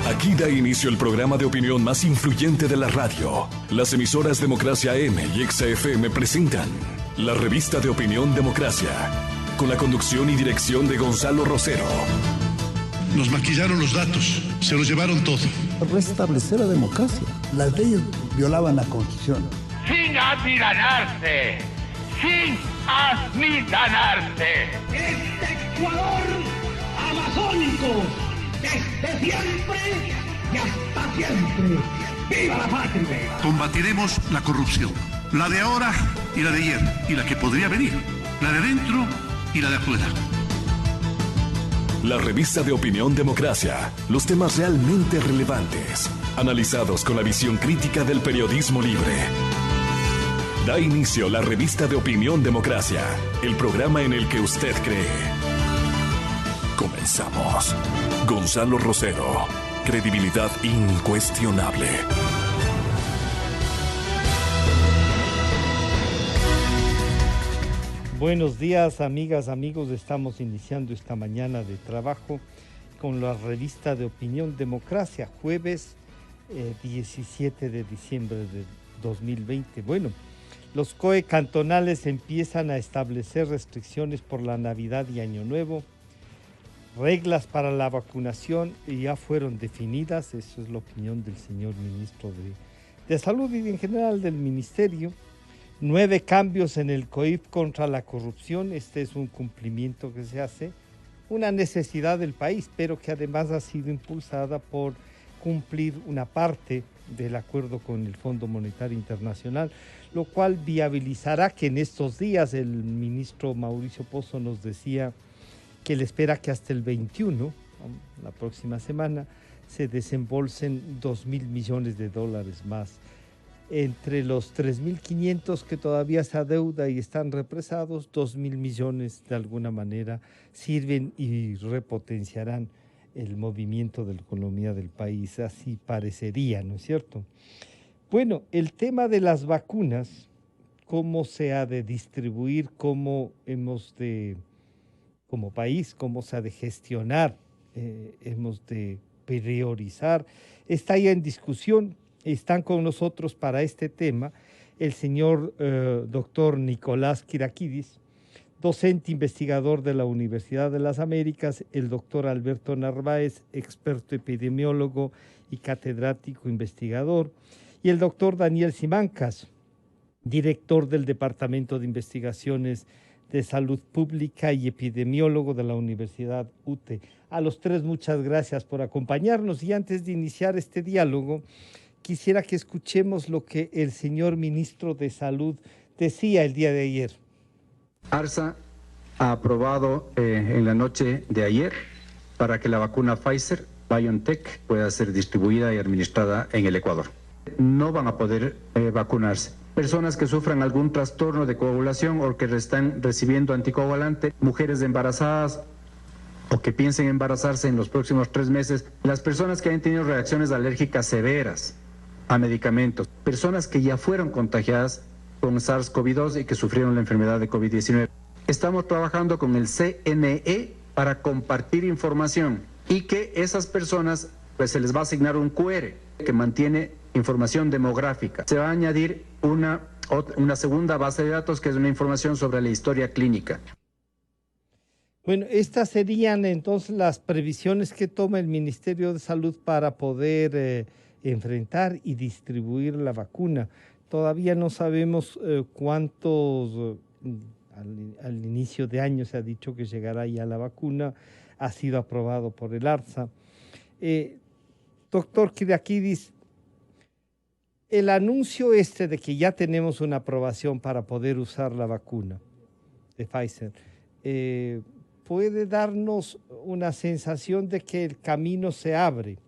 Aquí da inicio el programa de opinión más influyente de la radio. Las emisoras Democracia M y XFM presentan la revista de opinión Democracia, con la conducción y dirección de Gonzalo Rosero. Nos maquillaron los datos, se los llevaron todo. Restablecer la democracia. Las leyes violaban la Constitución. Sin amilanarse, sin amilanarse. Este Ecuador amazónico, desde siempre y hasta siempre. ¡Viva la patria! Combatiremos la corrupción, la de ahora y la de ayer, y la que podría venir, la de dentro y la de afuera. La revista de opinión Democracia, los temas realmente relevantes, analizados con la visión crítica del periodismo libre. Da inicio la revista de opinión Democracia, el programa en el que usted cree. Comenzamos. Gonzalo Rosero, credibilidad incuestionable. Buenos días, amigas, amigos. Estamos iniciando esta mañana de trabajo con la revista de opinión Democracia, jueves 17 de diciembre de 2020. Bueno, los COE cantonales empiezan a establecer restricciones por la Navidad y Año Nuevo. Reglas para la vacunación ya fueron definidas, eso es la opinión del señor ministro de Salud y en general del Ministerio. 9 cambios en el COIP contra la corrupción, este es un cumplimiento que se hace, una necesidad del país, pero que además ha sido impulsada por cumplir una parte del acuerdo con el Fondo Monetario Internacional, lo cual viabilizará que en estos días el ministro Mauricio Pozo nos decía que le espera que hasta el 21, la próxima semana, se desembolsen $2,000 millones más. Entre los 3.500 que todavía se adeuda y están represados, 2,000 millones de alguna manera sirven y repotenciarán el movimiento de la economía del país, así parecería, ¿no es cierto? Bueno, el tema de las vacunas, cómo se ha de distribuir, cómo hemos de, como país, cómo se ha de gestionar, hemos de priorizar, está ya en discusión. Están con nosotros para este tema el señor doctor Nicolás Kyriakídis, docente investigador de la Universidad de las Américas, el doctor Alberto Narváez, experto epidemiólogo y catedrático investigador, y el doctor Daniel Simancas, director del Departamento de Investigaciones de Salud Pública y epidemiólogo de la Universidad UTE. A los tres, muchas gracias por acompañarnos. Y antes de iniciar este diálogo, quisiera que escuchemos lo que el señor ministro de Salud decía el día de ayer. ARSA ha aprobado en la noche de ayer para que la vacuna Pfizer BioNTech pueda ser distribuida y administrada en el Ecuador. No van a poder vacunarse personas que sufran algún trastorno de coagulación o que están recibiendo anticoagulante, mujeres embarazadas o que piensen embarazarse en los próximos 3 meses, las personas que han tenido reacciones alérgicas severas a medicamentos, personas que ya fueron contagiadas con SARS-CoV-2 y que sufrieron la enfermedad de COVID-19. Estamos trabajando con el CNE para compartir información y que esas personas, pues se les va a asignar un QR que mantiene información demográfica. Se va a añadir una segunda base de datos que es una información sobre la historia clínica. Bueno, estas serían entonces las previsiones que toma el Ministerio de Salud para poder enfrentar y distribuir la vacuna. Todavía no sabemos cuántos, al inicio de año se ha dicho que llegará ya la vacuna, ha sido aprobado por el ARSA. Doctor Kyriakídis, el anuncio de que ya tenemos una aprobación para poder usar la vacuna de Pfizer, puede darnos una sensación de que el camino se abre,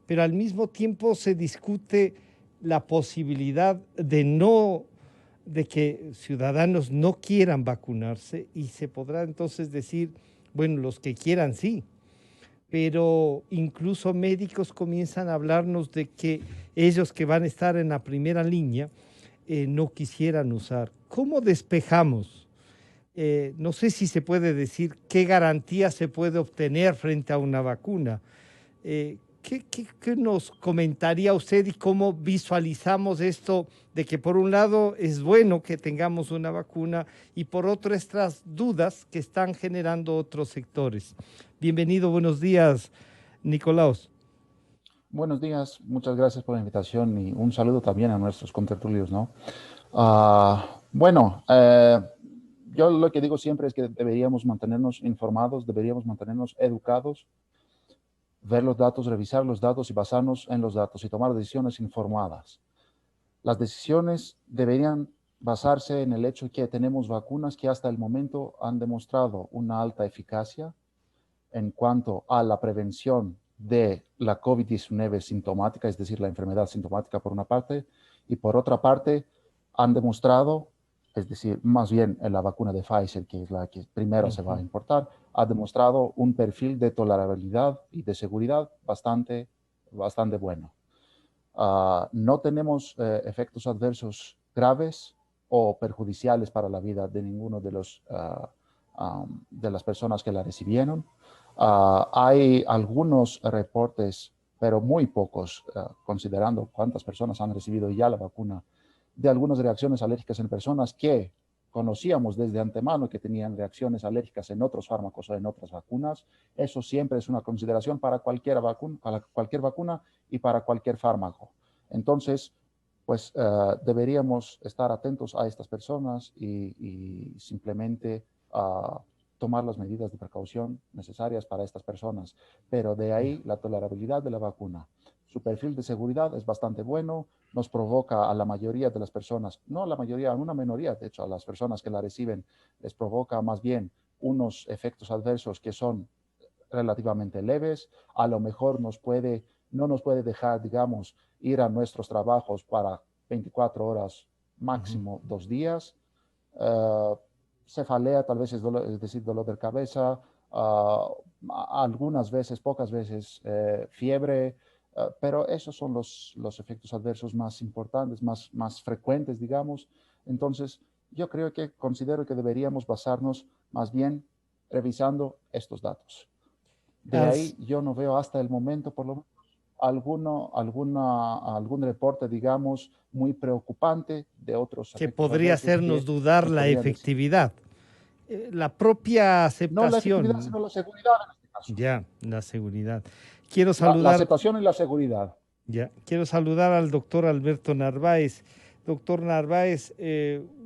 pero al mismo tiempo se discute la posibilidad de que ciudadanos no quieran vacunarse y se podrá entonces decir, bueno, los que quieran sí, pero incluso médicos comienzan a hablarnos de que ellos que van a estar en la primera línea no quisieran usar. ¿Cómo despejamos? No sé si se puede decir qué garantía se puede obtener frente a una vacuna. ¿Qué nos comentaría usted y cómo visualizamos esto de que por un lado es bueno que tengamos una vacuna y por otro estas dudas que están generando otros sectores? Bienvenido, buenos días, Nicolaos. Buenos días, muchas gracias por la invitación y un saludo también a nuestros contertulios, ¿no? Yo lo que digo siempre es que deberíamos mantenernos informados, deberíamos mantenernos educados, ver los datos, revisar los datos y basarnos en los datos y tomar decisiones informadas. Las decisiones deberían basarse en el hecho que tenemos vacunas que hasta el momento han demostrado una alta eficacia en cuanto a la prevención de la COVID-19 sintomática, es decir, la enfermedad sintomática por una parte, y por otra parte han demostrado, es decir, más bien en la vacuna de Pfizer, que es la que primero se va a importar, ha demostrado un perfil de tolerabilidad y de seguridad bastante bueno. No tenemos efectos adversos graves o perjudiciales para la vida de ninguno de las personas que la recibieron. Hay algunos reportes, pero muy pocos, considerando cuántas personas han recibido ya la vacuna, de algunas reacciones alérgicas en personas que conocíamos desde antemano que tenían reacciones alérgicas en otros fármacos o en otras vacunas. Eso siempre es una consideración para cualquier vacuna y para cualquier fármaco. Entonces, pues deberíamos estar atentos a estas personas y simplemente tomar las medidas de precaución necesarias para estas personas. Pero de ahí la tolerabilidad de la vacuna. Su perfil de seguridad es bastante bueno, nos provoca a la mayoría de las personas, no a la mayoría, a una minoría, de hecho, a las personas que la reciben, les provoca más bien unos efectos adversos que son relativamente leves. A lo mejor no nos puede dejar, digamos, ir a nuestros trabajos para 24 horas, máximo 2 días. Cefalea, tal vez es decir, dolor de cabeza, algunas veces, pocas veces, fiebre, pero esos son los efectos adversos más importantes, más frecuentes, digamos. Entonces, yo considero que deberíamos basarnos más bien revisando estos datos. De ahí yo no veo hasta el momento, por lo menos, algún reporte, digamos, muy preocupante de otros que podría hacernos dudar la efectividad. La propia aceptación. No la efectividad, sino la seguridad en este caso. Ya, la seguridad. Quiero saludar. La aceptación y la seguridad. Ya, quiero saludar al doctor Alberto Narváez. Doctor Narváez,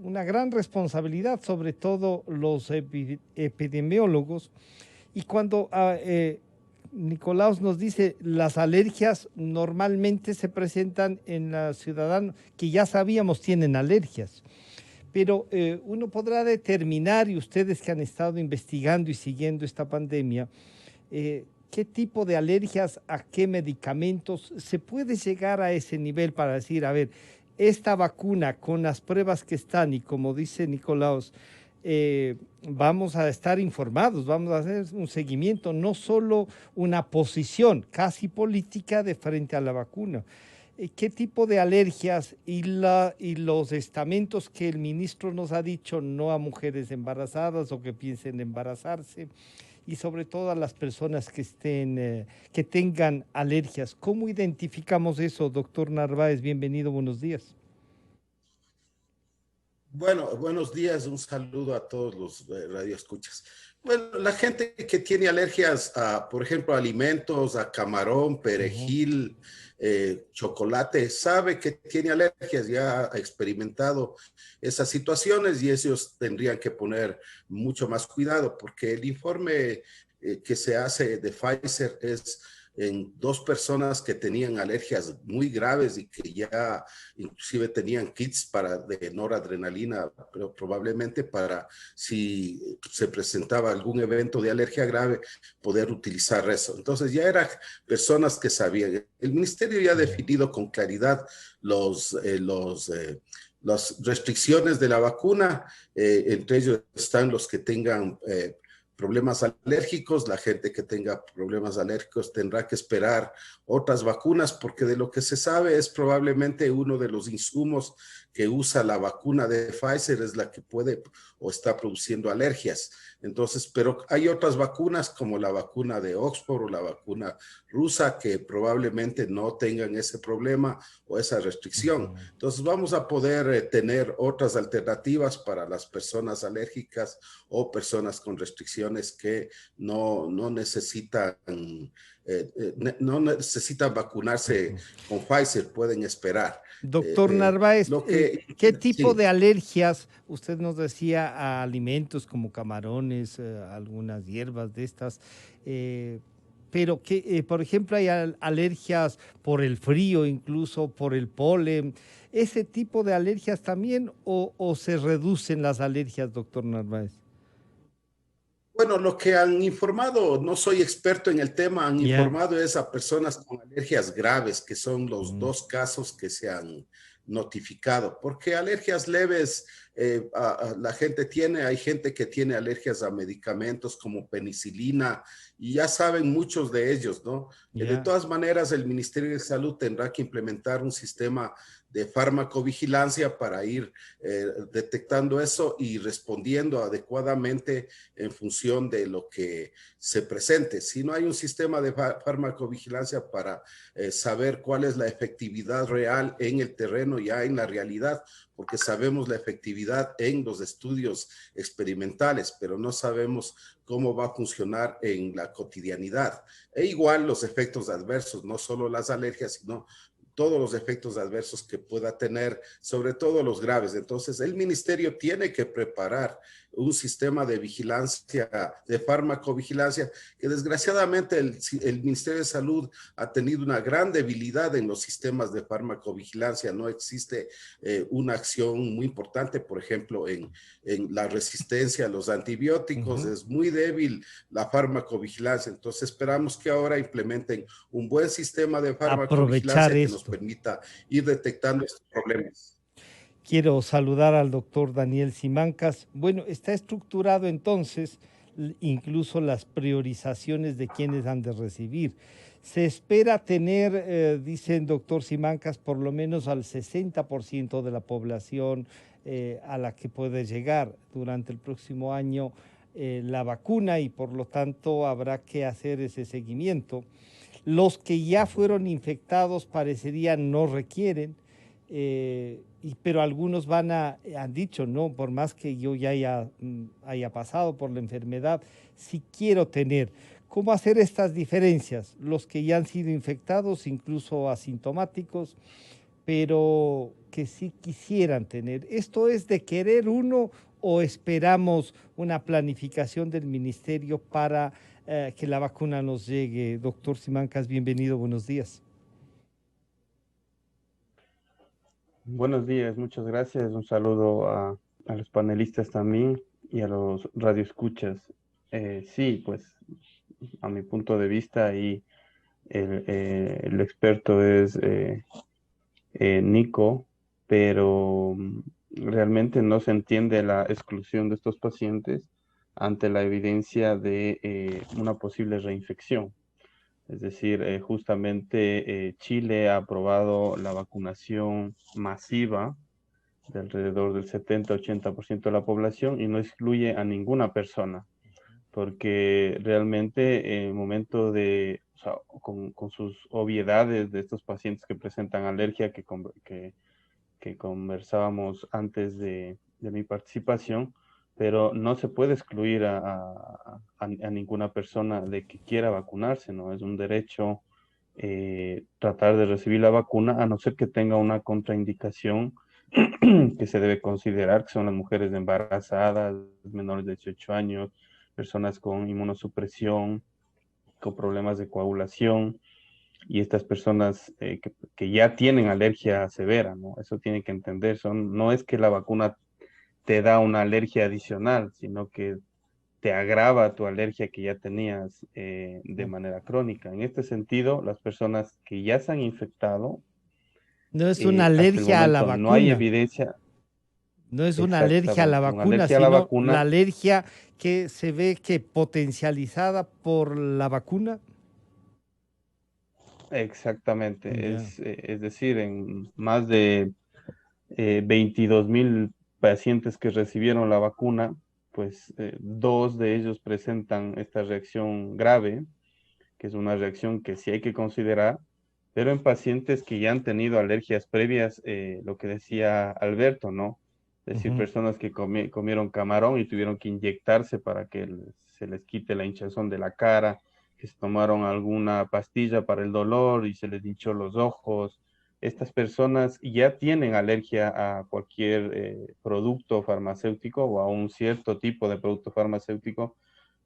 una gran responsabilidad, sobre todo los epidemiólogos. Y cuando Nicolaos nos dice, las alergias normalmente se presentan en los ciudadanos que ya sabíamos tienen alergias. Pero uno podrá determinar, y ustedes que han estado investigando y siguiendo esta pandemia, qué tipo de alergias, a qué medicamentos, se puede llegar a ese nivel para decir, a ver, esta vacuna con las pruebas que están, y como dice Nicolaos, vamos a estar informados, vamos a hacer un seguimiento, no solo una posición casi política de frente a la vacuna. ¿Qué tipo de alergias y los estamentos que el ministro nos ha dicho no a mujeres embarazadas o que piensen embarazarse, y sobre todo a las personas que tengan alergias? ¿Cómo identificamos eso, doctor Narváez? Bienvenido, buenos días. Bueno, buenos días, un saludo a todos los radioescuchas. Bueno, la gente que tiene alergias a, por ejemplo, alimentos, a camarón, perejil, chocolate, sabe que tiene alergias, ya ha experimentado esas situaciones y ellos tendrían que poner mucho más cuidado, porque el informe que se hace de Pfizer es en 2 personas que tenían alergias muy graves y que ya inclusive tenían kits de noradrenalina, pero probablemente para si se presentaba algún evento de alergia grave, poder utilizar eso. Entonces ya eran personas que sabían. El ministerio ya ha definido con claridad las restricciones de la vacuna, entre ellos están los que tengan problemas alérgicos. La gente que tenga problemas alérgicos tendrá que esperar otras vacunas, porque de lo que se sabe es probablemente uno de los insumos que usa la vacuna de Pfizer es la que puede o está produciendo alergias. Entonces, pero hay otras vacunas como la vacuna de Oxford o la vacuna rusa que probablemente no tengan ese problema o esa restricción. Entonces, vamos a poder tener otras alternativas para las personas alérgicas o personas con restricciones que no necesitan vacunarse con Pfizer, pueden esperar. Doctor Narváez, ¿qué tipo sí. de alergias, usted nos decía, a alimentos como camarones, algunas hierbas de estas, pero que, por ejemplo, hay alergias por el frío, incluso por el polen, ese tipo de alergias también, o se reducen las alergias, doctor Narváez? Bueno, lo que han informado, no soy experto en el tema, han informado es a personas con alergias graves, que son los 2 casos que se han notificado, porque alergias leves la gente tiene, hay gente que tiene alergias a medicamentos como penicilina y ya saben muchos de ellos, ¿no? De todas maneras, el Ministerio de Salud tendrá que implementar un sistema de farmacovigilancia para ir detectando eso y respondiendo adecuadamente en función de lo que se presente. Si no hay un sistema de farmacovigilancia para saber cuál es la efectividad real en el terreno, ya en la realidad, porque sabemos la efectividad en los estudios experimentales, pero no sabemos cómo va a funcionar en la cotidianidad. E igual los efectos adversos, no solo las alergias, sino todos los efectos adversos que pueda tener, sobre todo los graves. Entonces, el ministerio tiene que preparar un sistema de vigilancia, de farmacovigilancia, que desgraciadamente el Ministerio de Salud ha tenido una gran debilidad en los sistemas de farmacovigilancia. No existe una acción muy importante, por ejemplo, en la resistencia a los antibióticos. Es muy débil la farmacovigilancia. Entonces, esperamos que ahora implementen un buen sistema de farmacovigilancia que nos permita ir detectando estos problemas. Quiero saludar al doctor Daniel Simancas. Bueno, está estructurado entonces incluso las priorizaciones de quienes han de recibir. Se espera tener, dice el doctor Simancas, por lo menos al 60% de la población a la que puede llegar durante el próximo año la vacuna y por lo tanto habrá que hacer ese seguimiento. Los que ya fueron infectados parecería no requieren, pero algunos han dicho, no, por más que yo ya haya pasado por la enfermedad, si quiero tener. ¿Cómo hacer estas diferencias? Los que ya han sido infectados, incluso asintomáticos, pero que sí quisieran tener. ¿Esto es de querer uno o esperamos una planificación del ministerio para que la vacuna nos llegue? Doctor Simancas, bienvenido, buenos días. Buenos días, muchas gracias. Un saludo a los panelistas también y a los radioescuchas. Sí, pues a mi punto de vista y el experto es Nico, pero realmente no se entiende la exclusión de estos pacientes ante la evidencia de una posible reinfección. Es decir, justamente Chile ha aprobado la vacunación masiva de alrededor del 70-80% de la población y no excluye a ninguna persona, porque realmente en el momento de, o sea, con sus obviedades de estos pacientes que presentan alergia que conversábamos antes de mi participación, pero no se puede excluir a ninguna persona de que quiera vacunarse, ¿no? Es un derecho tratar de recibir la vacuna, a no ser que tenga una contraindicación que se debe considerar, que son las mujeres embarazadas, menores de 18 años, personas con inmunosupresión, con problemas de coagulación, y estas personas que ya tienen alergia severa, ¿no? Eso tiene que entender, no es que la vacuna te da una alergia adicional, sino que te agrava tu alergia que ya tenías de manera crónica. En este sentido, las personas que ya se han infectado, no es una alergia a la vacuna. No hay evidencia. No es una alergia a la vacuna, sino la alergia que se ve que potencializada por la vacuna. Exactamente, es decir, en más de 22,000 pacientes que recibieron la vacuna, pues 2 de ellos presentan esta reacción grave, que es una reacción que sí hay que considerar, pero en pacientes que ya han tenido alergias previas, lo que decía Alberto, ¿no? Es decir, personas que comieron camarón y tuvieron que inyectarse para que se les quite la hinchazón de la cara, que se tomaron alguna pastilla para el dolor y se les hinchó los ojos. Estas personas ya tienen alergia a cualquier producto farmacéutico o a un cierto tipo de producto farmacéutico.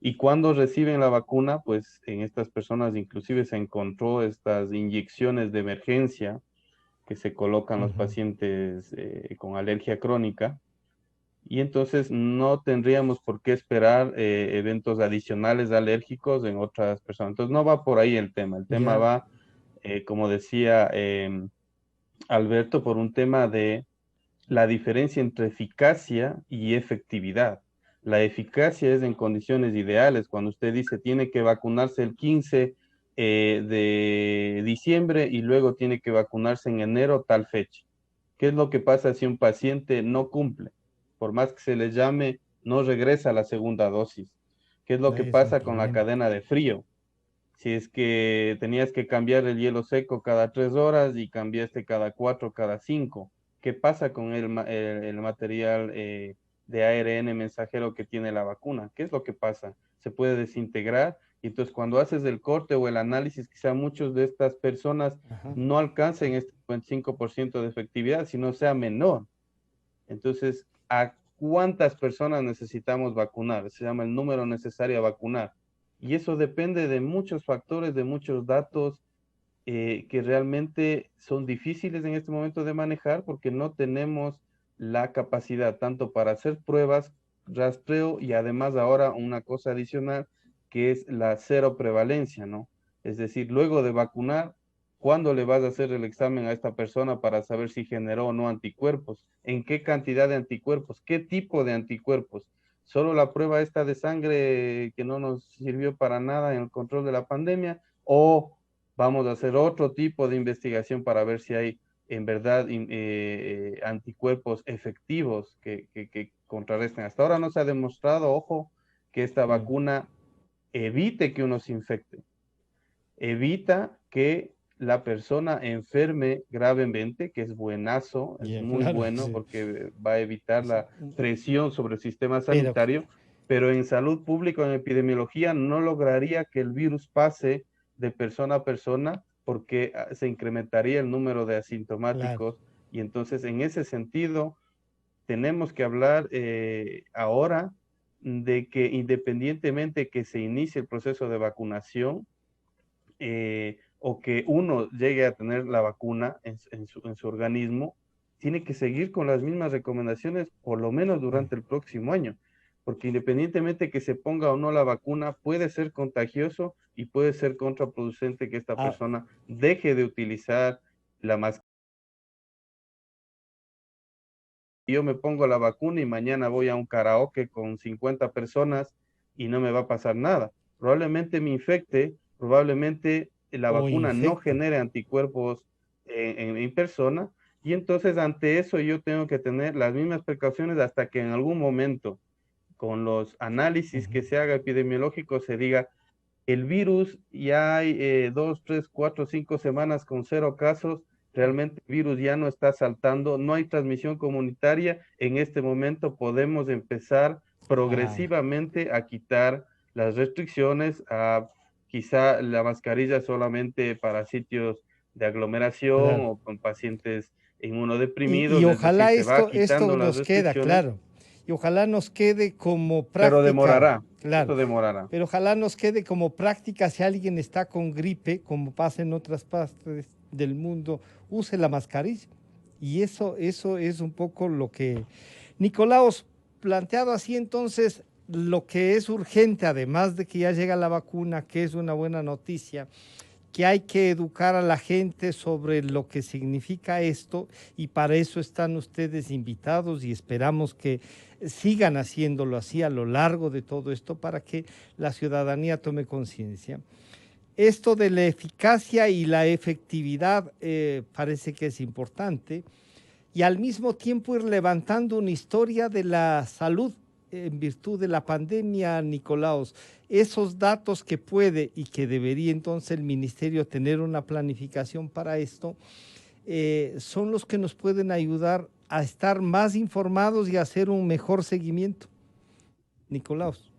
Y cuando reciben la vacuna, pues en estas personas inclusive se encontró estas inyecciones de emergencia que se colocan los pacientes con alergia crónica. Y entonces no tendríamos por qué esperar eventos adicionales alérgicos en otras personas. Entonces no va por ahí el tema. El tema va, como decía Alberto, por un tema de la diferencia entre eficacia y efectividad. La eficacia es en condiciones ideales, cuando usted dice tiene que vacunarse el 15 de diciembre y luego tiene que vacunarse en enero tal fecha. ¿Qué es lo que pasa si un paciente no cumple? Por más que se le llame, no regresa a la segunda dosis. ¿Qué es lo que pasa con la cadena de frío? Si es que tenías que cambiar el hielo seco cada 3 horas y cambiaste cada 4, cada 5, ¿qué pasa con el material de ARN mensajero que tiene la vacuna? ¿Qué es lo que pasa? Se puede desintegrar y entonces cuando haces el corte o el análisis, quizá muchos de estas personas no alcancen este 25% de efectividad, sino sea menor. Entonces, ¿a cuántas personas necesitamos vacunar? Se llama el número necesario a vacunar. Y eso depende de muchos factores, de muchos datos que realmente son difíciles en este momento de manejar porque no tenemos la capacidad tanto para hacer pruebas, rastreo y además ahora una cosa adicional que es la cero prevalencia, ¿no? Es decir, luego de vacunar, ¿cuándo le vas a hacer el examen a esta persona para saber si generó o no anticuerpos? ¿En qué cantidad de anticuerpos? ¿Qué tipo de anticuerpos? Solo la prueba esta de sangre que no nos sirvió para nada en el control de la pandemia, o vamos a hacer otro tipo de investigación para ver si hay en verdad anticuerpos efectivos que contrarresten. Hasta ahora no se ha demostrado, ojo, que esta vacuna evite que uno se infecte, evita que la persona enferme gravemente, que es buenazo, es muy bueno porque va a evitar la presión sobre el sistema sanitario, pero en salud pública o en epidemiología no lograría que el virus pase de persona a persona porque se incrementaría el número de asintomáticos y entonces en ese sentido tenemos que hablar ahora de que independientemente que se inicie el proceso de vacunación, o que uno llegue a tener la vacuna en su organismo, tiene que seguir con las mismas recomendaciones por lo menos durante el próximo año, porque independientemente que se ponga o no la vacuna, puede ser contagioso y puede ser contraproducente que esta persona deje de utilizar la mascarilla. Yo me pongo la vacuna y mañana voy a un karaoke con 50 personas y no me va a pasar nada. Probablemente me infecte, probablemente la vacuna no genere anticuerpos en persona, y entonces ante eso yo tengo que tener las mismas precauciones hasta que en algún momento, con los análisis que se haga epidemiológico, se diga, el virus ya hay 2, 3, 4, 5 semanas con 0 casos, realmente el virus ya no está saltando, no hay transmisión comunitaria, en este momento podemos empezar progresivamente a quitar las restricciones, a quizá la mascarilla solamente para sitios de aglomeración o con pacientes inmunodeprimidos. Y ojalá decir, esto nos queda, claro. Y ojalá nos quede como práctica. Pero demorará, claro. esto demorará. Pero ojalá nos quede como práctica si alguien está con gripe, como pasa en otras partes del mundo, use la mascarilla. Y eso es un poco lo que... Nicolaos, planteado así entonces, lo que es urgente, además de que ya llega la vacuna, que es una buena noticia, que hay que educar a la gente sobre lo que significa esto, y para eso están ustedes invitados y esperamos que sigan haciéndolo así a lo largo de todo esto para que la ciudadanía tome conciencia. Esto de la eficacia y la efectividad parece que es importante, y al mismo tiempo ir levantando una historia de la salud en virtud de la pandemia, Nicolaos, esos datos que puede y que debería entonces el ministerio tener una planificación para esto, son los que nos pueden ayudar a estar más informados y a hacer un mejor seguimiento. Nicolaos.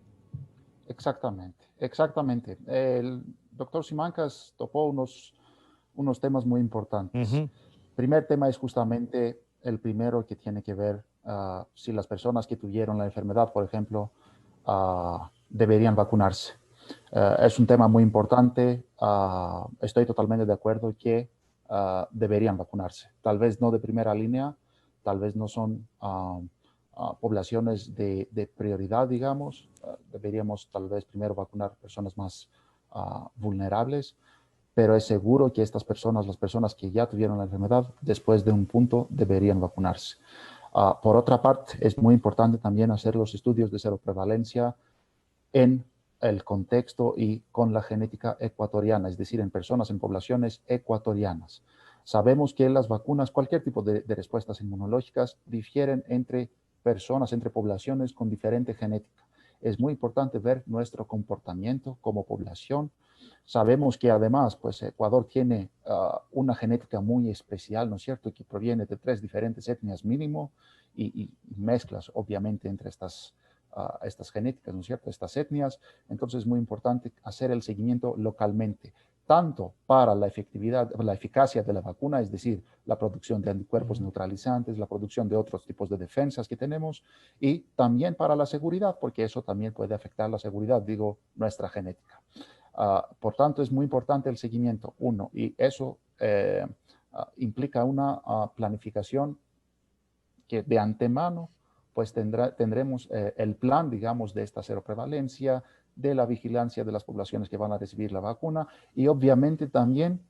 Exactamente, exactamente. El doctor Simancas topó unos temas muy importantes. Primer tema es justamente el primero, que tiene que ver si las personas que tuvieron la enfermedad, por ejemplo, deberían vacunarse. Es un tema muy importante. Estoy totalmente de acuerdo que deberían vacunarse. Tal vez no de primera línea, tal vez no son poblaciones de prioridad, digamos. Deberíamos tal vez primero vacunar personas más vulnerables, pero es seguro que estas personas, las personas que ya tuvieron la enfermedad, después de un punto deberían vacunarse. Por otra parte, es muy importante también hacer los estudios de seroprevalencia en el contexto y con la genética ecuatoriana, es decir, en personas, en poblaciones ecuatorianas. Sabemos que las vacunas, cualquier tipo de respuestas inmunológicas, difieren entre personas, entre poblaciones con diferente genética. Es muy importante ver nuestro comportamiento como población. Sabemos que además, pues Ecuador tiene una genética muy especial, ¿no es cierto?, que proviene de 3 diferentes etnias mínimo y mezclas, obviamente, entre estas genéticas, ¿no es cierto?, estas etnias. Entonces es muy importante hacer el seguimiento localmente, tanto para la efectividad, la eficacia de la vacuna, es decir, la producción de anticuerpos neutralizantes, la producción de otros tipos de defensas que tenemos, y también para la seguridad, porque eso también puede afectar la seguridad, digo, nuestra genética. Por tanto, es muy importante el seguimiento, uno, y eso implica una planificación que de antemano pues tendremos el plan, digamos, de esta seroprevalencia, de la vigilancia de las poblaciones que van a recibir la vacuna, y obviamente también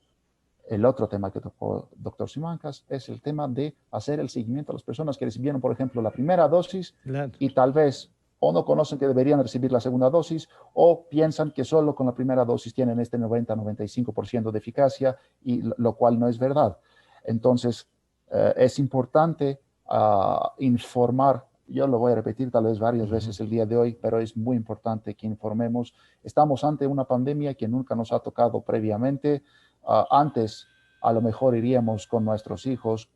el otro tema que tocó el doctor Simancas es el tema de hacer el seguimiento a las personas que recibieron, por ejemplo, la primera dosis, claro, y tal vez o no conocen que deberían recibir la segunda dosis, o piensan que solo con la primera dosis tienen este 90-95% de eficacia, y lo cual no es verdad. Entonces, es importante informar. Yo lo voy a repetir tal vez varias veces el día de hoy, pero es muy importante que informemos. Estamos ante una pandemia que nunca nos ha tocado previamente. Antes, a lo mejor iríamos con nuestros hijos,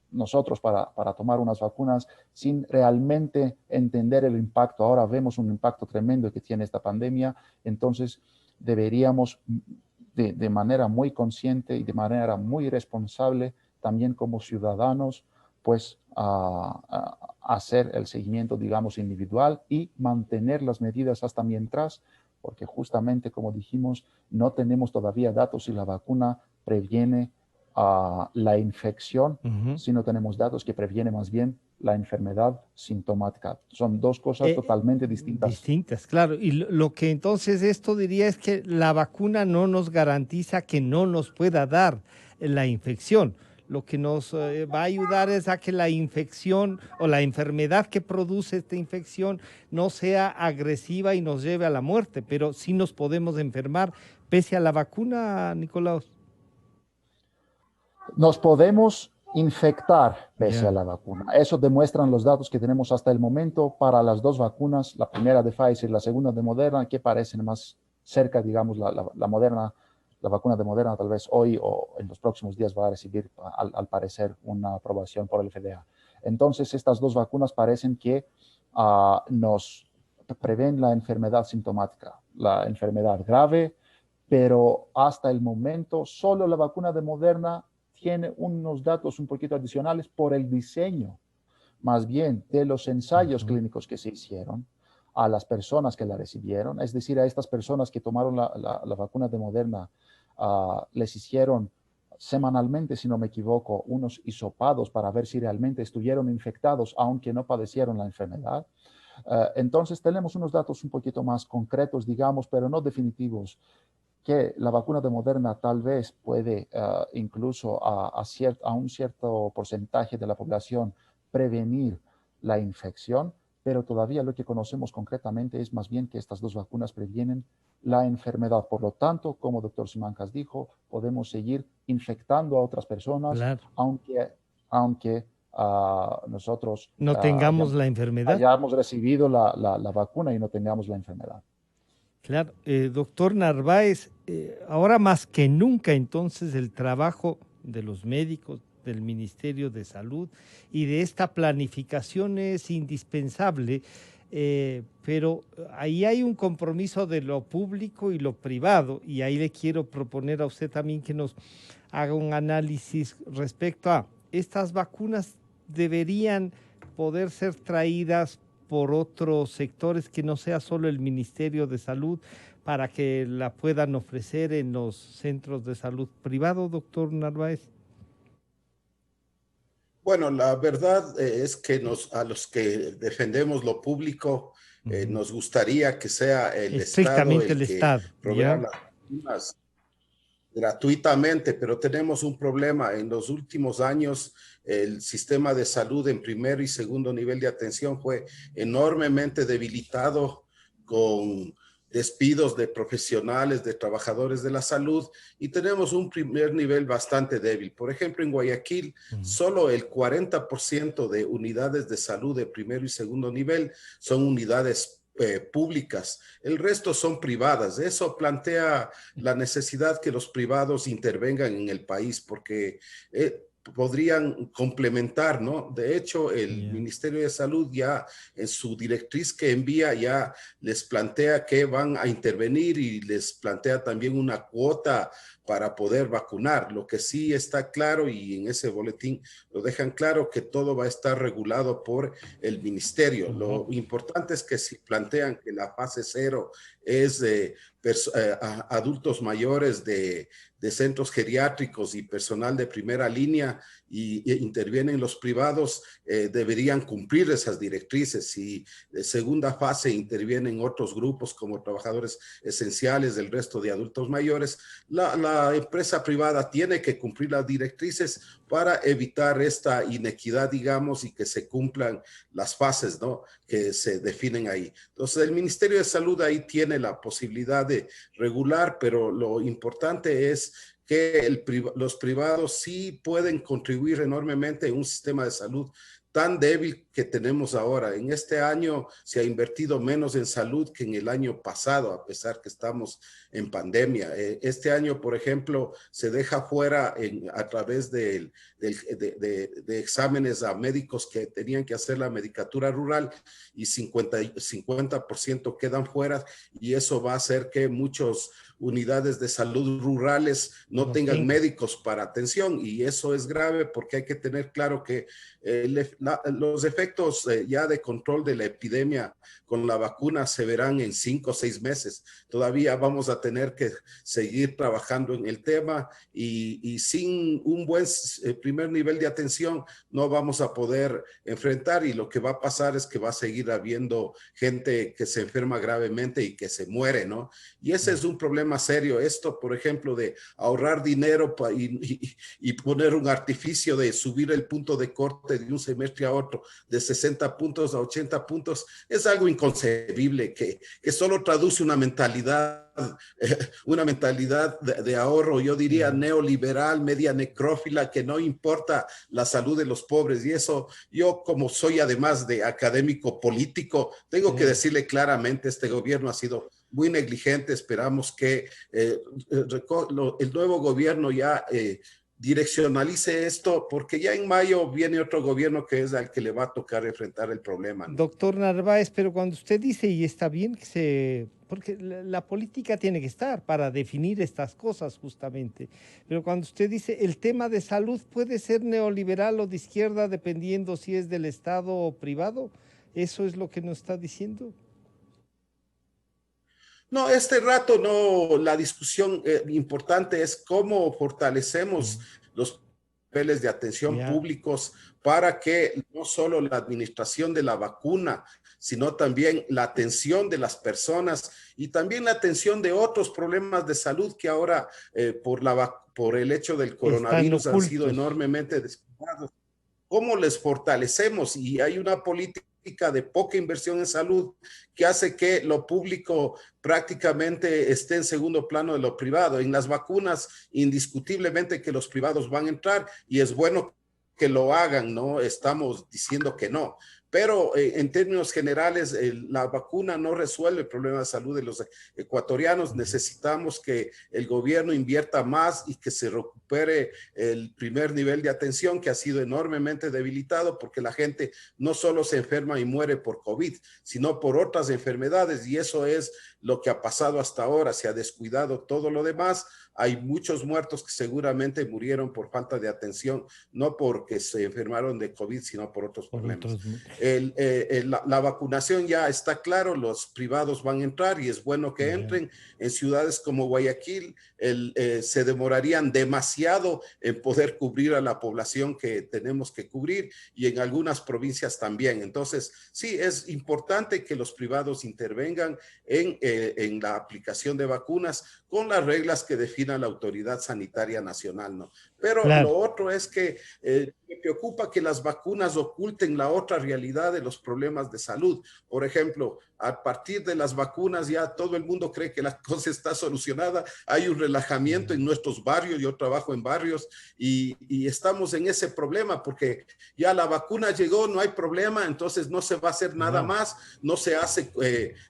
nosotros para tomar unas vacunas sin realmente entender el impacto. Ahora vemos un impacto tremendo que tiene esta pandemia, entonces deberíamos de manera muy consciente y de manera muy responsable, también como ciudadanos, pues hacer el seguimiento, digamos, individual y mantener las medidas hasta mientras, porque justamente, como dijimos, no tenemos todavía datos si la vacuna previene la infección, sino tenemos datos que previene más bien la enfermedad sintomática. Son dos cosas totalmente distintas. Distintas, claro. Y lo que entonces esto diría es que la vacuna no nos garantiza que no nos pueda dar la infección. Lo que nos va a ayudar es a que la infección o la enfermedad que produce esta infección no sea agresiva y nos lleve a la muerte, pero sí nos podemos enfermar pese a la vacuna, Nicolaos. Nos podemos infectar pese a la vacuna. Eso demuestran los datos que tenemos hasta el momento para las dos vacunas, la primera de Pfizer y la segunda de Moderna, que parecen más cerca, digamos, la Moderna. La vacuna de Moderna tal vez hoy o en los próximos días va a recibir, al parecer, una aprobación por el FDA. Entonces, estas dos vacunas parecen que nos prevén la enfermedad sintomática, la enfermedad grave, pero hasta el momento solo la vacuna de Moderna tiene unos datos un poquito adicionales por el diseño, más bien de los ensayos clínicos que se hicieron a las personas que la recibieron, es decir, a estas personas que tomaron la vacuna de Moderna, les hicieron semanalmente, si no me equivoco, unos hisopados para ver si realmente estuvieron infectados, aunque no padecieron la enfermedad. Entonces tenemos unos datos un poquito más concretos, digamos, pero no definitivos, que la vacuna de Moderna tal vez puede incluso a un cierto porcentaje de la población prevenir la infección, pero todavía lo que conocemos concretamente es más bien que estas dos vacunas previenen la enfermedad. Por lo tanto, como el doctor Simancas dijo, podemos seguir infectando a otras personas, claro, aunque nosotros no tengamos la enfermedad. hayamos recibido la vacuna y no tengamos la enfermedad. Claro, doctor Narváez, ahora más que nunca entonces el trabajo de los médicos, del Ministerio de Salud y de esta planificación es indispensable, pero ahí hay un compromiso de lo público y lo privado, y ahí le quiero proponer a usted también que nos haga un análisis respecto a estas vacunas deberían poder ser traídas por otros sectores que no sea solo el Ministerio de Salud para que la puedan ofrecer en los centros de salud privados, doctor Narváez. Bueno, la verdad es que a los que defendemos lo público nos gustaría que sea el Estado el que provea las vacunas gratuitamente, pero tenemos un problema. En los últimos años, el sistema de salud en primer y segundo nivel de atención fue enormemente debilitado con despidos de profesionales, de trabajadores de la salud, y tenemos un primer nivel bastante débil. Por ejemplo, en Guayaquil, solo el 40% de unidades de salud de primero y segundo nivel son unidades públicas, el resto son privadas. Eso plantea la necesidad que los privados intervengan en el país porque podrían complementar, ¿no? De hecho, el Ministerio de Salud ya en su directriz que envía ya les plantea que van a intervenir y les plantea también una cuota para poder vacunar. Lo que sí está claro, y en ese boletín lo dejan claro, que todo va a estar regulado por el ministerio. Lo importante es que si plantean que la fase 0 es de adultos mayores de centros geriátricos y personal de primera línea y intervienen los privados, deberían cumplir esas directrices. Si de segunda fase intervienen otros grupos como trabajadores esenciales del resto de adultos mayores, la empresa privada tiene que cumplir las directrices para evitar esta inequidad, digamos, y que se cumplan las fases, ¿no?, que se definen ahí. Entonces, el Ministerio de Salud ahí tiene la posibilidad de regular, pero lo importante es que los privados sí pueden contribuir enormemente en un sistema de salud tan débil que tenemos ahora. En este año se ha invertido menos en salud que en el año pasado, a pesar que estamos en pandemia. Este año, por ejemplo, se deja fuera a través de exámenes a médicos que tenían que hacer la medicatura rural, y 50% quedan fuera, y eso va a hacer que muchas unidades de salud rurales no tengan médicos para atención, y eso es grave porque hay que tener claro que los efectos ya de control de la epidemia con la vacuna se verán en 5 o 6 meses. Todavía vamos a tener que seguir trabajando en el tema, y sin un buen primer nivel de atención no vamos a poder enfrentar, y lo que va a pasar es que va a seguir habiendo gente que se enferma gravemente y que se muere, ¿no? Y ese es un problema serio. Esto, por ejemplo, de ahorrar dinero y poner un artificio de subir el punto de corte de un semestre a otro de 60 puntos a 80 puntos, es algo inconcebible que solo traduce una mentalidad de ahorro, yo diría neoliberal, media necrófila, que no importa la salud de los pobres. Y eso, yo como soy además de académico político, tengo que decirle claramente, este gobierno ha sido muy negligente. Esperamos que el nuevo gobierno ya direccionalice esto, porque ya en mayo viene otro gobierno que es al que le va a tocar enfrentar el problema, ¿no? Doctor Narváez, pero cuando usted dice, y está bien que porque la política tiene que estar para definir estas cosas justamente, pero cuando usted dice el tema de salud puede ser neoliberal o de izquierda dependiendo si es del Estado o privado, ¿eso es lo que nos está diciendo? No, este rato no, la discusión importante es cómo fortalecemos los niveles de atención públicos para que no solo la administración de la vacuna, sino también la atención de las personas y también la atención de otros problemas de salud que ahora por el hecho del coronavirus han sido enormemente descuidados. ¿Cómo les fortalecemos? Y hay una política de poca inversión en salud que hace que lo público prácticamente esté en segundo plano de lo privado. En las vacunas, indiscutiblemente que los privados van a entrar, y es bueno que lo hagan, no estamos diciendo que no. Pero en términos generales, la vacuna no resuelve el problema de salud de los ecuatorianos. Necesitamos que el gobierno invierta más y que se recupere el primer nivel de atención, que ha sido enormemente debilitado, porque la gente no solo se enferma y muere por COVID, sino por otras enfermedades, y eso es lo que ha pasado hasta ahora. Se ha descuidado todo lo demás. Hay muchos muertos que seguramente murieron por falta de atención, no porque se enfermaron de COVID, sino por otros problemas. La vacunación ya está claro, los privados van a entrar y es bueno que entren. En ciudades como Guayaquil se demorarían demasiado en poder cubrir a la población que tenemos que cubrir, y en algunas provincias también. Entonces, sí, es importante que los privados intervengan en la aplicación de vacunas con las reglas que defina la Autoridad Sanitaria Nacional, ¿no? Pero lo otro es que me preocupa que las vacunas oculten la otra realidad de los problemas de salud. Por ejemplo, a partir de las vacunas ya todo el mundo cree que la cosa está solucionada. Hay un relajamiento en nuestros barrios. Yo trabajo en barrios y estamos en ese problema porque ya la vacuna llegó, no hay problema, entonces no se va a hacer nada más, no se hace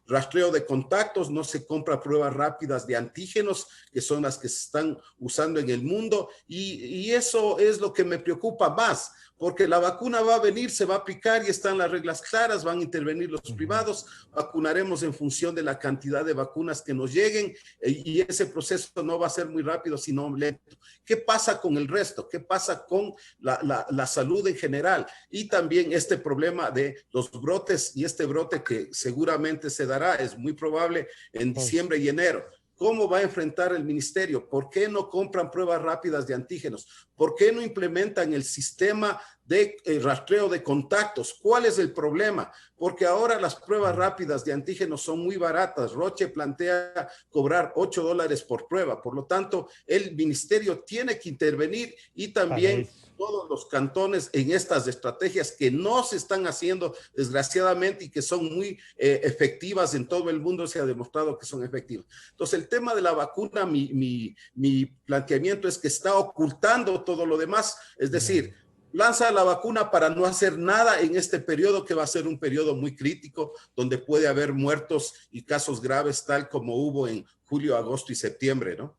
rastreo de contactos, no se compra pruebas rápidas de antígenos, que son las que se están usando en el mundo, y eso es lo que me preocupa más, porque la vacuna va a venir, se va a aplicar y están las reglas claras, van a intervenir los privados, vacunaremos en función de la cantidad de vacunas que nos lleguen, y ese proceso no va a ser muy rápido, sino lento. ¿Qué pasa con el resto? ¿Qué pasa con la salud en general? Y también este problema de los brotes, y este brote que seguramente se dará, es muy probable en diciembre y enero. ¿Cómo va a enfrentar el ministerio? ¿Por qué no compran pruebas rápidas de antígenos? ¿Por qué no implementan el sistema de rastreo de contactos? ¿Cuál es el problema? Porque ahora las pruebas rápidas de antígenos son muy baratas. Roche plantea cobrar $8 por prueba. Por lo tanto, el ministerio tiene que intervenir, y también todos los cantones en estas estrategias que no se están haciendo, desgraciadamente, y que son muy efectivas en todo el mundo. Se ha demostrado que son efectivas. Entonces, el tema de la vacuna, mi planteamiento es que está ocultando todo lo demás, es decir, lanza la vacuna para no hacer nada en este periodo, que va a ser un periodo muy crítico, donde puede haber muertos y casos graves, tal como hubo en julio, agosto y septiembre, ¿no?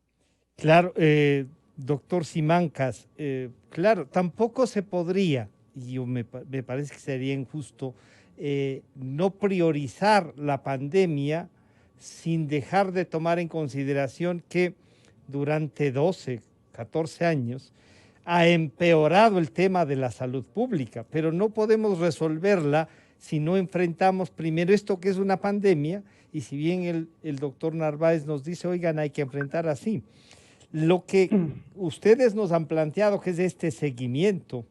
Claro, doctor Simancas, claro, tampoco se podría, y me parece que sería injusto, no priorizar la pandemia sin dejar de tomar en consideración que durante 12, 14 años ha empeorado el tema de la salud pública, pero no podemos resolverla si no enfrentamos primero esto que es una pandemia, y si bien el doctor Narváez nos dice, oigan, hay que enfrentar así. Lo que ustedes nos han planteado, que es este seguimiento,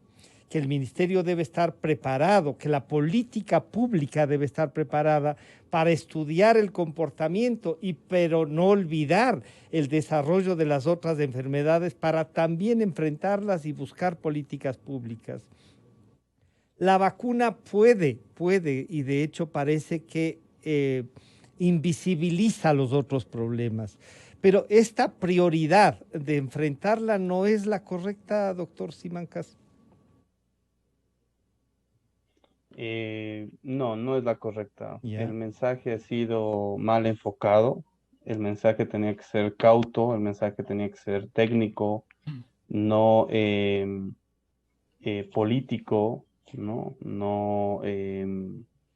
que el ministerio debe estar preparado, que la política pública debe estar preparada para estudiar el comportamiento, pero no olvidar el desarrollo de las otras enfermedades para también enfrentarlas y buscar políticas públicas. La vacuna puede, y de hecho parece que invisibiliza los otros problemas. Pero esta prioridad de enfrentarla no es la correcta, doctor Simancas. No es la correcta. El mensaje ha sido mal enfocado. El mensaje tenía que ser cauto, el mensaje tenía que ser técnico, no político, no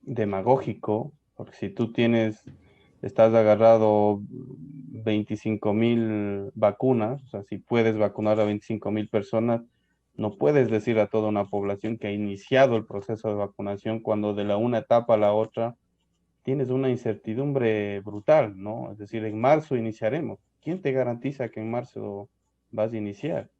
demagógico, porque si tú estás agarrado 25,000 vacunas, o sea, si puedes vacunar a 25,000 personas, no puedes decir a toda una población que ha iniciado el proceso de vacunación cuando de una etapa a la otra tienes una incertidumbre brutal, ¿no? Es decir, en marzo iniciaremos. ¿Quién te garantiza que en marzo vas a iniciar?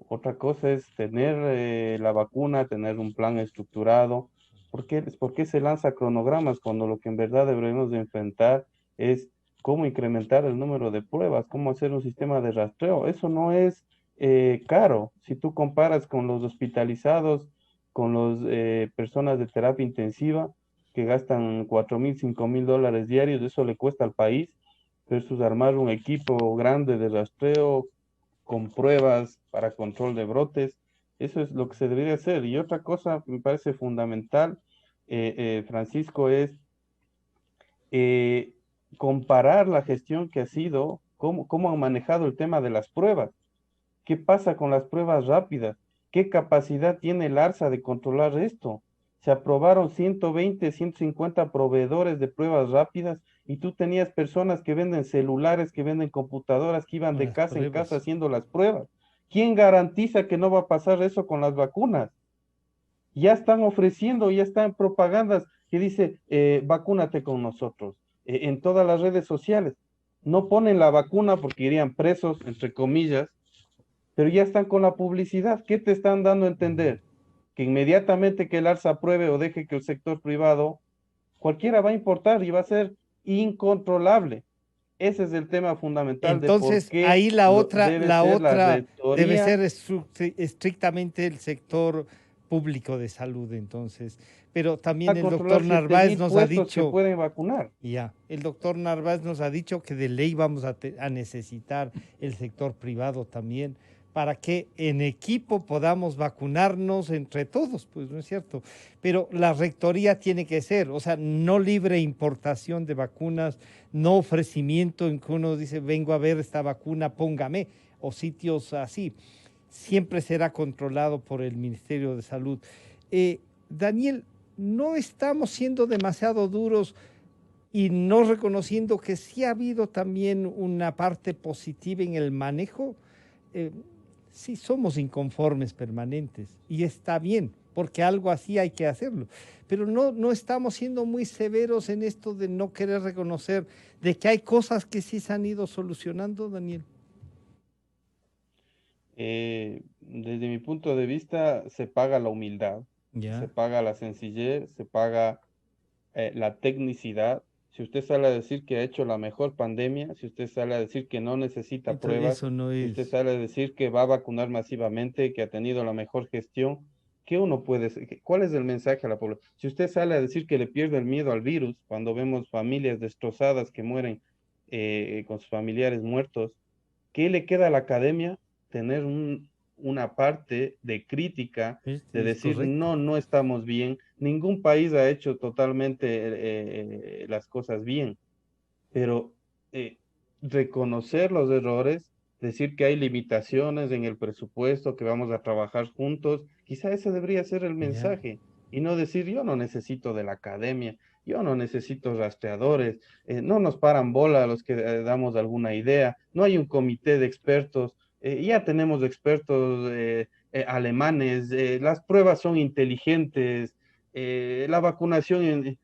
Otra cosa es tener la vacuna, tener un plan estructurado. ¿Por qué se lanza cronogramas cuando lo que en verdad debemos de enfrentar es cómo incrementar el número de pruebas, cómo hacer un sistema de rastreo? Eso no es caro. Si tú comparas con los hospitalizados, con las personas de terapia intensiva que gastan $4,000, $5,000 diarios, eso le cuesta al país, versus armar un equipo grande de rastreo con pruebas para control de brotes. Eso es lo que se debería hacer. Y otra cosa que me parece fundamental, Francisco, es eh, comparar la gestión que ha sido, cómo han manejado el tema de las pruebas. ¿Qué pasa con las pruebas rápidas? ¿Qué capacidad tiene el ARSA de controlar esto? Se aprobaron 120, 150 proveedores de pruebas rápidas y tú tenías personas que venden celulares, que venden computadoras, que iban de casa en casa haciendo las pruebas. ¿Quién garantiza que no va a pasar eso con las vacunas? Ya están ofreciendo, ya están propagandas que dice, vacúnate con nosotros, en todas las redes sociales. No ponen la vacuna porque irían presos, entre comillas, pero ya están con la publicidad. ¿Qué te están dando a entender? Que inmediatamente que el ARSA apruebe o deje que el sector privado, cualquiera va a importar y va a ser incontrolable. Ese es el tema fundamental de por Entonces, qué ahí la otra debe ser estrictamente el sector público de salud, entonces. Pero también el doctor Narváez nos ha dicho que pueden vacunar. Ya, el doctor Narváez nos ha dicho que de ley vamos a necesitar el sector privado también para que en equipo podamos vacunarnos entre todos, pues no es cierto. Pero la rectoría tiene que ser, o sea, no libre importación de vacunas, no ofrecimiento en que uno dice, vengo a ver esta vacuna, póngame, o sitios así. Siempre será controlado por el Ministerio de Salud. Daniel, no estamos siendo demasiado duros y no reconociendo que sí ha habido también una parte positiva en el manejo. Sí somos inconformes permanentes y está bien, porque algo así hay que hacerlo. Pero no estamos siendo muy severos en esto de no querer reconocer de que hay cosas que sí se han ido solucionando, Daniel. Desde mi punto de vista, se paga la humildad, se paga la sencillez, se paga la tecnicidad. Si usted sale a decir que ha hecho la mejor pandemia, si usted sale a decir que no necesita pruebas, si usted sale a decir que va a vacunar masivamente, que ha tenido la mejor gestión, ¿qué uno puede hacer? ¿Cuál es el mensaje a la población? Si usted sale a decir que le pierde el miedo al virus, cuando vemos familias destrozadas que mueren con sus familiares muertos, ¿qué le queda a la academia? Tener una parte de crítica, de decir, no estamos bien. Ningún país ha hecho totalmente las cosas bien, pero reconocer los errores, decir que hay limitaciones en el presupuesto, que vamos a trabajar juntos, quizá ese debería ser el mensaje, y no decir, yo no necesito de la academia, yo no necesito rastreadores, no nos paran bola a los que damos alguna idea, no hay un comité de expertos, ya tenemos expertos alemanes, las pruebas son inteligentes, la vacunación,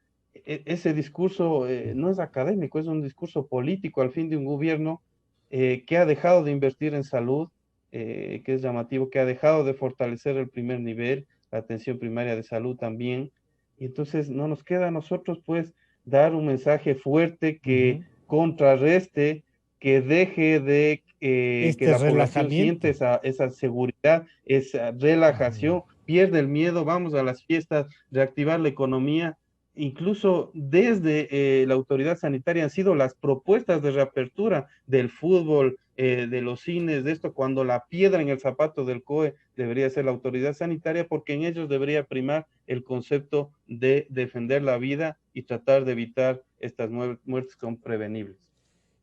ese discurso no es académico, es un discurso político al fin de un gobierno que ha dejado de invertir en salud, que es llamativo, que ha dejado de fortalecer el primer nivel, la atención primaria de salud también, y entonces no nos queda a nosotros pues dar un mensaje fuerte que contrarreste, que deje de que la población siente esa seguridad, esa relajación, pierde el miedo, vamos a las fiestas, reactivar la economía. Incluso desde la autoridad sanitaria han sido las propuestas de reapertura del fútbol, de los cines, de esto, cuando la piedra en el zapato del COE debería ser la autoridad sanitaria, porque en ellos debería primar el concepto de defender la vida y tratar de evitar estas muertes que son prevenibles.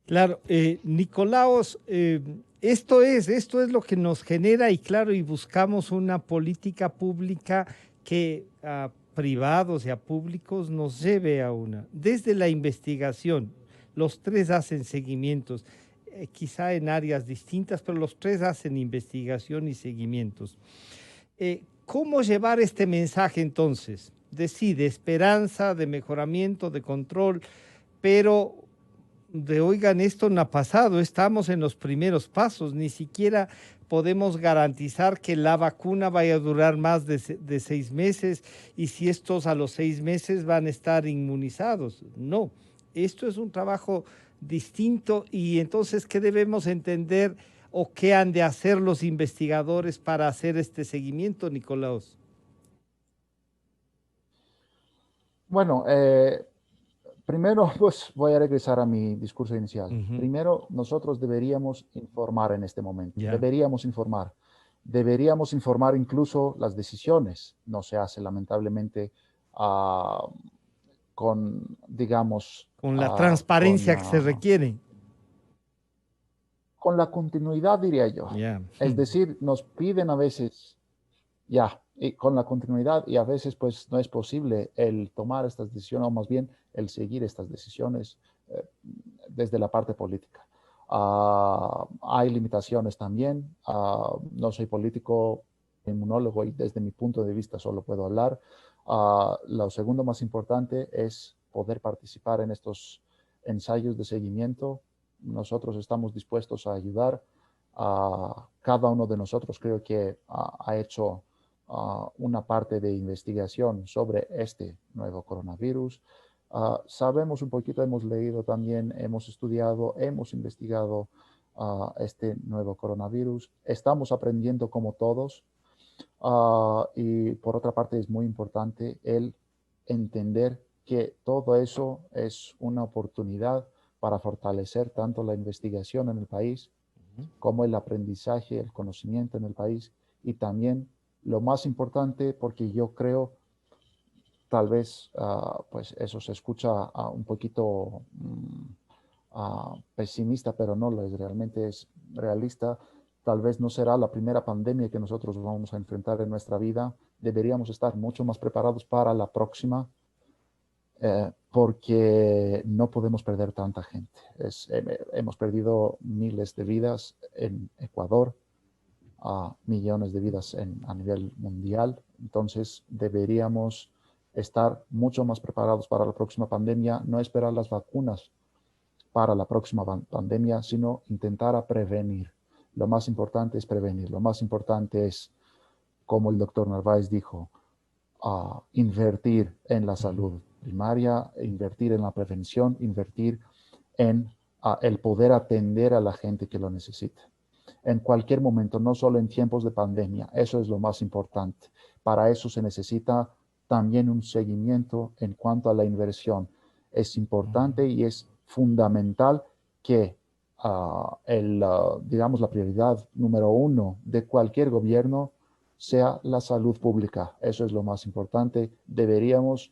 Claro, Nicolaos, esto es lo que nos genera y claro, y buscamos una política pública que a privados y a públicos nos lleve a una. Desde la investigación, los tres hacen seguimientos, quizá en áreas distintas, pero los tres hacen investigación y seguimientos. ¿Cómo llevar este mensaje entonces? De esperanza, de mejoramiento, de control, pero oigan, esto no ha pasado, estamos en los primeros pasos, ni siquiera podemos garantizar que la vacuna vaya a durar más de 6 meses y si estos a los 6 meses van a estar inmunizados. No, esto es un trabajo distinto y entonces, ¿qué debemos entender o qué han de hacer los investigadores para hacer este seguimiento, Nicolaos? Bueno, primero, pues voy a regresar a mi discurso inicial. Primero, nosotros deberíamos informar en este momento. Deberíamos informar. Deberíamos informar incluso las decisiones. No se hace lamentablemente con, digamos... Con la transparencia que se requiere. Con la continuidad, diría yo. Yeah. Es decir, nos piden a veces, y con la continuidad, y a veces pues no es posible el tomar estas decisiones, o más bien el seguir estas decisiones desde la parte política. Hay limitaciones también. No soy político, inmunólogo, y desde mi punto de vista solo puedo hablar. Lo segundo más importante es poder participar en estos ensayos de seguimiento. Nosotros estamos dispuestos a ayudar. Cada uno de nosotros creo que ha hecho una parte de investigación sobre este nuevo coronavirus. Sabemos un poquito, hemos leído también, hemos estudiado, hemos investigado este nuevo coronavirus. Estamos aprendiendo como todos. Y por otra parte es muy importante el entender que todo eso es una oportunidad para fortalecer tanto la investigación en el país como el aprendizaje, el conocimiento en el país, y también lo más importante, porque yo creo, tal vez pues eso se escucha un poquito pesimista, pero no lo es, realmente es realista. Tal vez no será la primera pandemia que nosotros vamos a enfrentar en nuestra vida. Deberíamos estar mucho más preparados para la próxima, porque no podemos perder tanta gente. Hemos perdido miles de vidas en Ecuador, millones de vidas a nivel mundial. Entonces deberíamos estar mucho más preparados para la próxima pandemia, no esperar las vacunas para la próxima pandemia, sino intentar prevenir. Lo más importante es prevenir. Lo más importante es, como el doctor Narváez dijo, invertir en la salud primaria, invertir en la prevención, invertir en el poder atender a la gente que lo necesita. En cualquier momento, no solo en tiempos de pandemia, eso es lo más importante. Para eso se necesita también un seguimiento en cuanto a la inversión. Es importante y es fundamental que digamos, la prioridad número uno de cualquier gobierno sea la salud pública. Eso es lo más importante. Deberíamos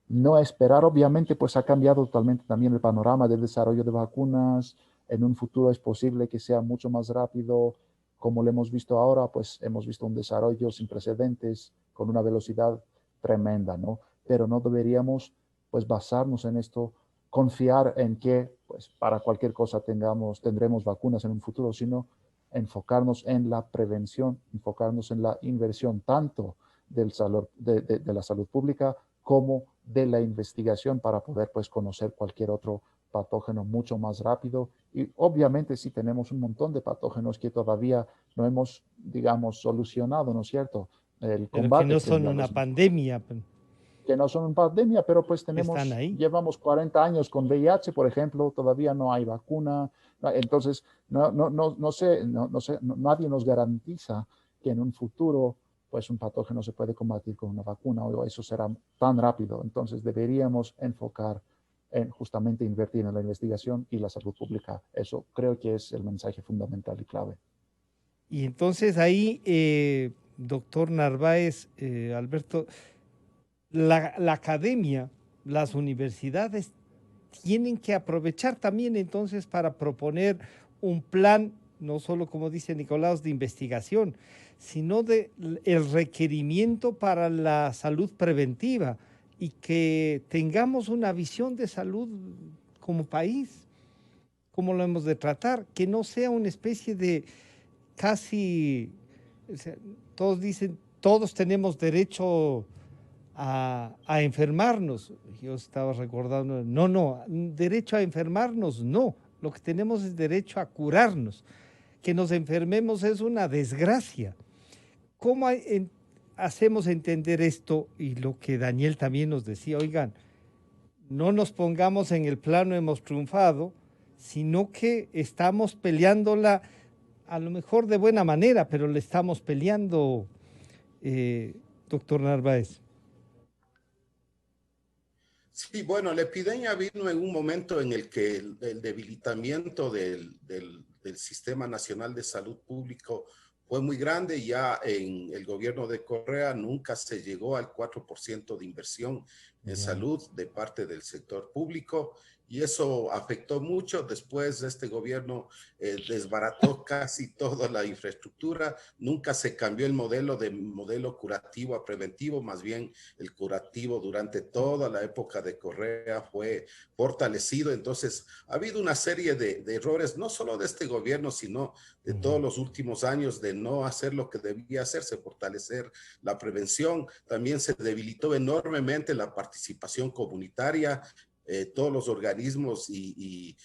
no esperar. Obviamente, pues ha cambiado totalmente también el panorama del desarrollo de vacunas. En un futuro es posible que sea mucho más rápido. Como lo hemos visto ahora, pues hemos visto un desarrollo sin precedentes, con una velocidad tremenda, ¿no? Pero no deberíamos, pues, basarnos en esto, confiar en que, pues, para cualquier cosa tendremos vacunas en un futuro, sino enfocarnos en la prevención, enfocarnos en la inversión tanto de la salud pública como de la investigación para poder, pues, conocer cualquier otro patógeno mucho más rápido. Y obviamente sí tenemos un montón de patógenos que todavía no hemos, digamos, solucionado, ¿no es cierto? El combate, que no son una pandemia. Que no son una pandemia, pero pues llevamos 40 años con VIH, por ejemplo, todavía no hay vacuna. Entonces, no sé, nadie nos garantiza que en un futuro, pues, un patógeno se puede combatir con una vacuna, o eso será tan rápido. Entonces deberíamos enfocar en justamente invertir en la investigación y la salud pública. Eso creo que es el mensaje fundamental y clave. Y entonces ahí, doctor Narváez, Alberto, la academia, las universidades tienen que aprovechar también entonces para proponer un plan, no solo como dice Nicolás, de investigación, sino de el requerimiento para la salud preventiva, y que tengamos una visión de salud como país, cómo lo hemos de tratar, que no sea una especie de casi, o sea, todos dicen, todos tenemos derecho a enfermarnos. Yo estaba recordando, no, derecho a enfermarnos, no. Lo que tenemos es derecho a curarnos. Que nos enfermemos es una desgracia. ¿Cómo hacemos entender esto? Y lo que Daniel también nos decía, oigan, no nos pongamos en el plano hemos triunfado, sino que estamos peleándola a lo mejor de buena manera, pero le estamos peleando, doctor Narváez. Sí, bueno, la epidemia vino en un momento en el que el debilitamiento del Sistema Nacional de Salud Público fue muy grande. Ya en el gobierno de Correa nunca se llegó al 4% de inversión en salud de parte del sector público, y eso afectó mucho. Después este gobierno desbarató casi toda la infraestructura. Nunca se cambió el modelo de modelo curativo a preventivo, más bien el curativo durante toda la época de Correa fue fortalecido. Entonces ha habido una serie de errores, no solo de este gobierno, sino de todos los últimos años, de no hacer lo que debía hacerse, fortalecer la prevención. También se debilitó enormemente la participación comunitaria. Todos los organismos y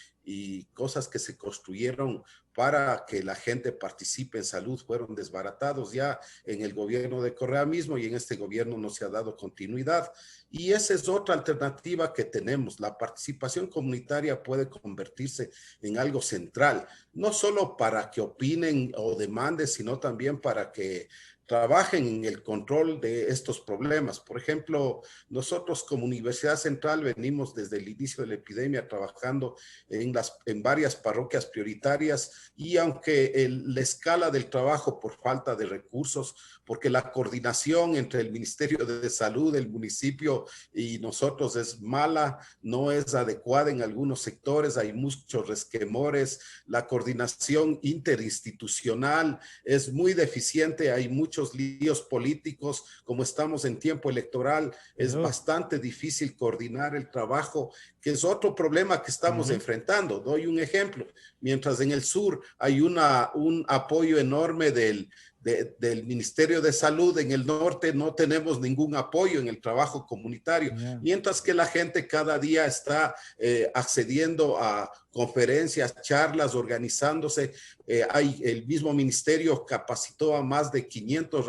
cosas que se construyeron para que la gente participe en salud fueron desbaratados ya en el gobierno de Correa mismo, y en este gobierno no se ha dado continuidad. Y esa es otra alternativa que tenemos. La participación comunitaria puede convertirse en algo central, no solo para que opinen o demanden, sino también para que trabajen en el control de estos problemas. Por ejemplo, nosotros como Universidad Central venimos desde el inicio de la epidemia trabajando en varias parroquias prioritarias, y aunque la escala del trabajo por falta de recursos, porque la coordinación entre el Ministerio de Salud, el municipio y nosotros es mala, no es adecuada en algunos sectores, hay muchos resquemores, la coordinación interinstitucional es muy deficiente, hay muchos líos políticos, como estamos en tiempo electoral, es bastante difícil coordinar el trabajo, que es otro problema que estamos enfrentando. Doy un ejemplo: mientras en el sur hay un apoyo enorme del Ministerio de Salud, en el norte no tenemos ningún apoyo en el trabajo comunitario, mientras que la gente cada día está accediendo a conferencias, charlas, organizándose. El mismo ministerio capacitó a más de 500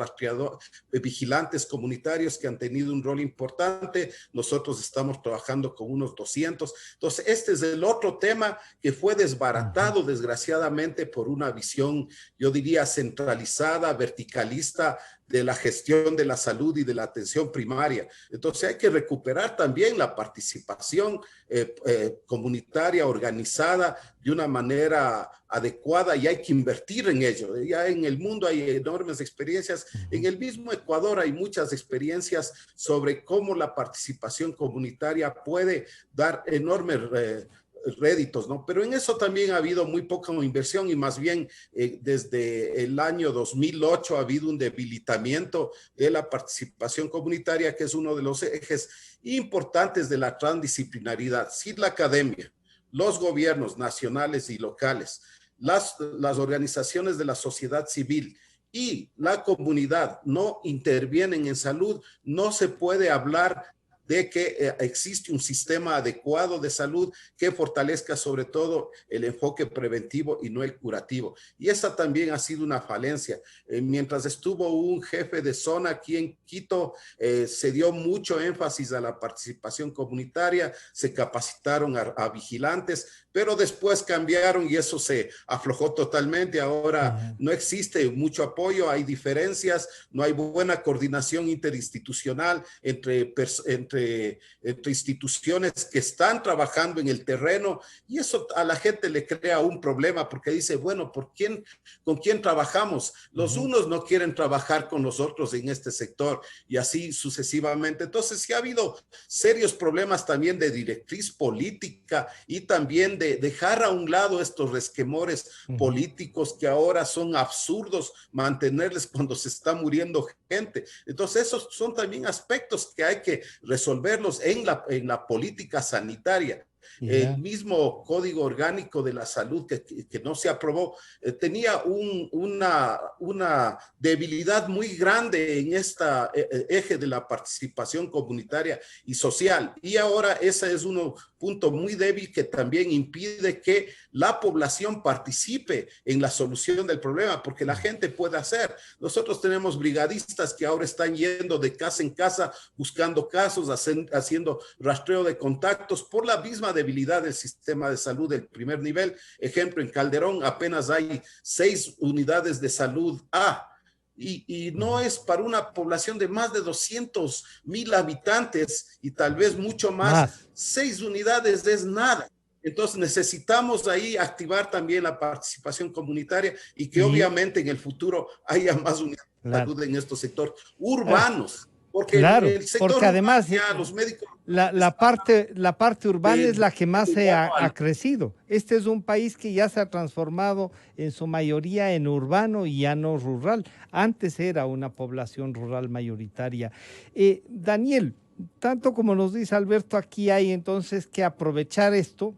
vigilantes comunitarios que han tenido un rol importante. Nosotros estamos trabajando con unos 200. Entonces, este es el otro tema que fue desbaratado, desgraciadamente, por una visión, yo diría, centralizada, verticalista, de la gestión de la salud y de la atención primaria. Entonces hay que recuperar también la participación comunitaria organizada de una manera adecuada, y hay que invertir en ello. Ya en el mundo hay enormes experiencias. En el mismo Ecuador hay muchas experiencias sobre cómo la participación comunitaria puede dar enormes réditos, ¿no? Pero en eso también ha habido muy poca inversión, y más bien desde el año 2008 ha habido un debilitamiento de la participación comunitaria, que es uno de los ejes importantes de la transdisciplinaridad. Sin la academia, los gobiernos nacionales y locales, las organizaciones de la sociedad civil y la comunidad no intervienen en salud, no se puede hablar de que existe un sistema adecuado de salud que fortalezca sobre todo el enfoque preventivo y no el curativo. Y esa también ha sido una falencia. Mientras estuvo un jefe de zona aquí en Quito, se dio mucho énfasis a la participación comunitaria, se capacitaron a vigilantes, pero después cambiaron y eso se aflojó totalmente. Ahora no existe mucho apoyo, hay diferencias, no hay buena coordinación interinstitucional entre instituciones que están trabajando en el terreno, y eso a la gente le crea un problema, porque dice, bueno, ¿con quién trabajamos? Los unos no quieren trabajar con nosotros en este sector, y así sucesivamente. Entonces sí ha habido serios problemas también de directriz política, y también de dejar a un lado estos resquemores políticos que ahora son absurdos mantenerles cuando se está muriendo gente. Entonces esos son también aspectos que hay que resolverlos en la política sanitaria. El mismo Código Orgánico de la Salud que no se aprobó tenía una debilidad muy grande en este eje de la participación comunitaria y social, y ahora ese es un punto muy débil que también impide que la población participe en la solución del problema, porque la gente puede hacer. Nosotros tenemos brigadistas que ahora están yendo de casa en casa buscando casos, haciendo rastreo de contactos por la misma debilidad del sistema de salud del primer nivel. Ejemplo, en Calderón apenas hay 6 unidades de salud A, y no es para una población de más de 200,000 habitantes y tal vez mucho más. 6 unidades es nada. Entonces necesitamos ahí activar también la participación comunitaria y que obviamente en el futuro haya más unidad de salud en estos sectores urbanos. Porque el sector porque además urbano, ya los médicos... la parte urbana es la que más ha crecido. Este es un país que ya se ha transformado en su mayoría en urbano y ya no rural. Antes era una población rural mayoritaria. Daniel, tanto como nos dice Alberto, aquí hay entonces que aprovechar esto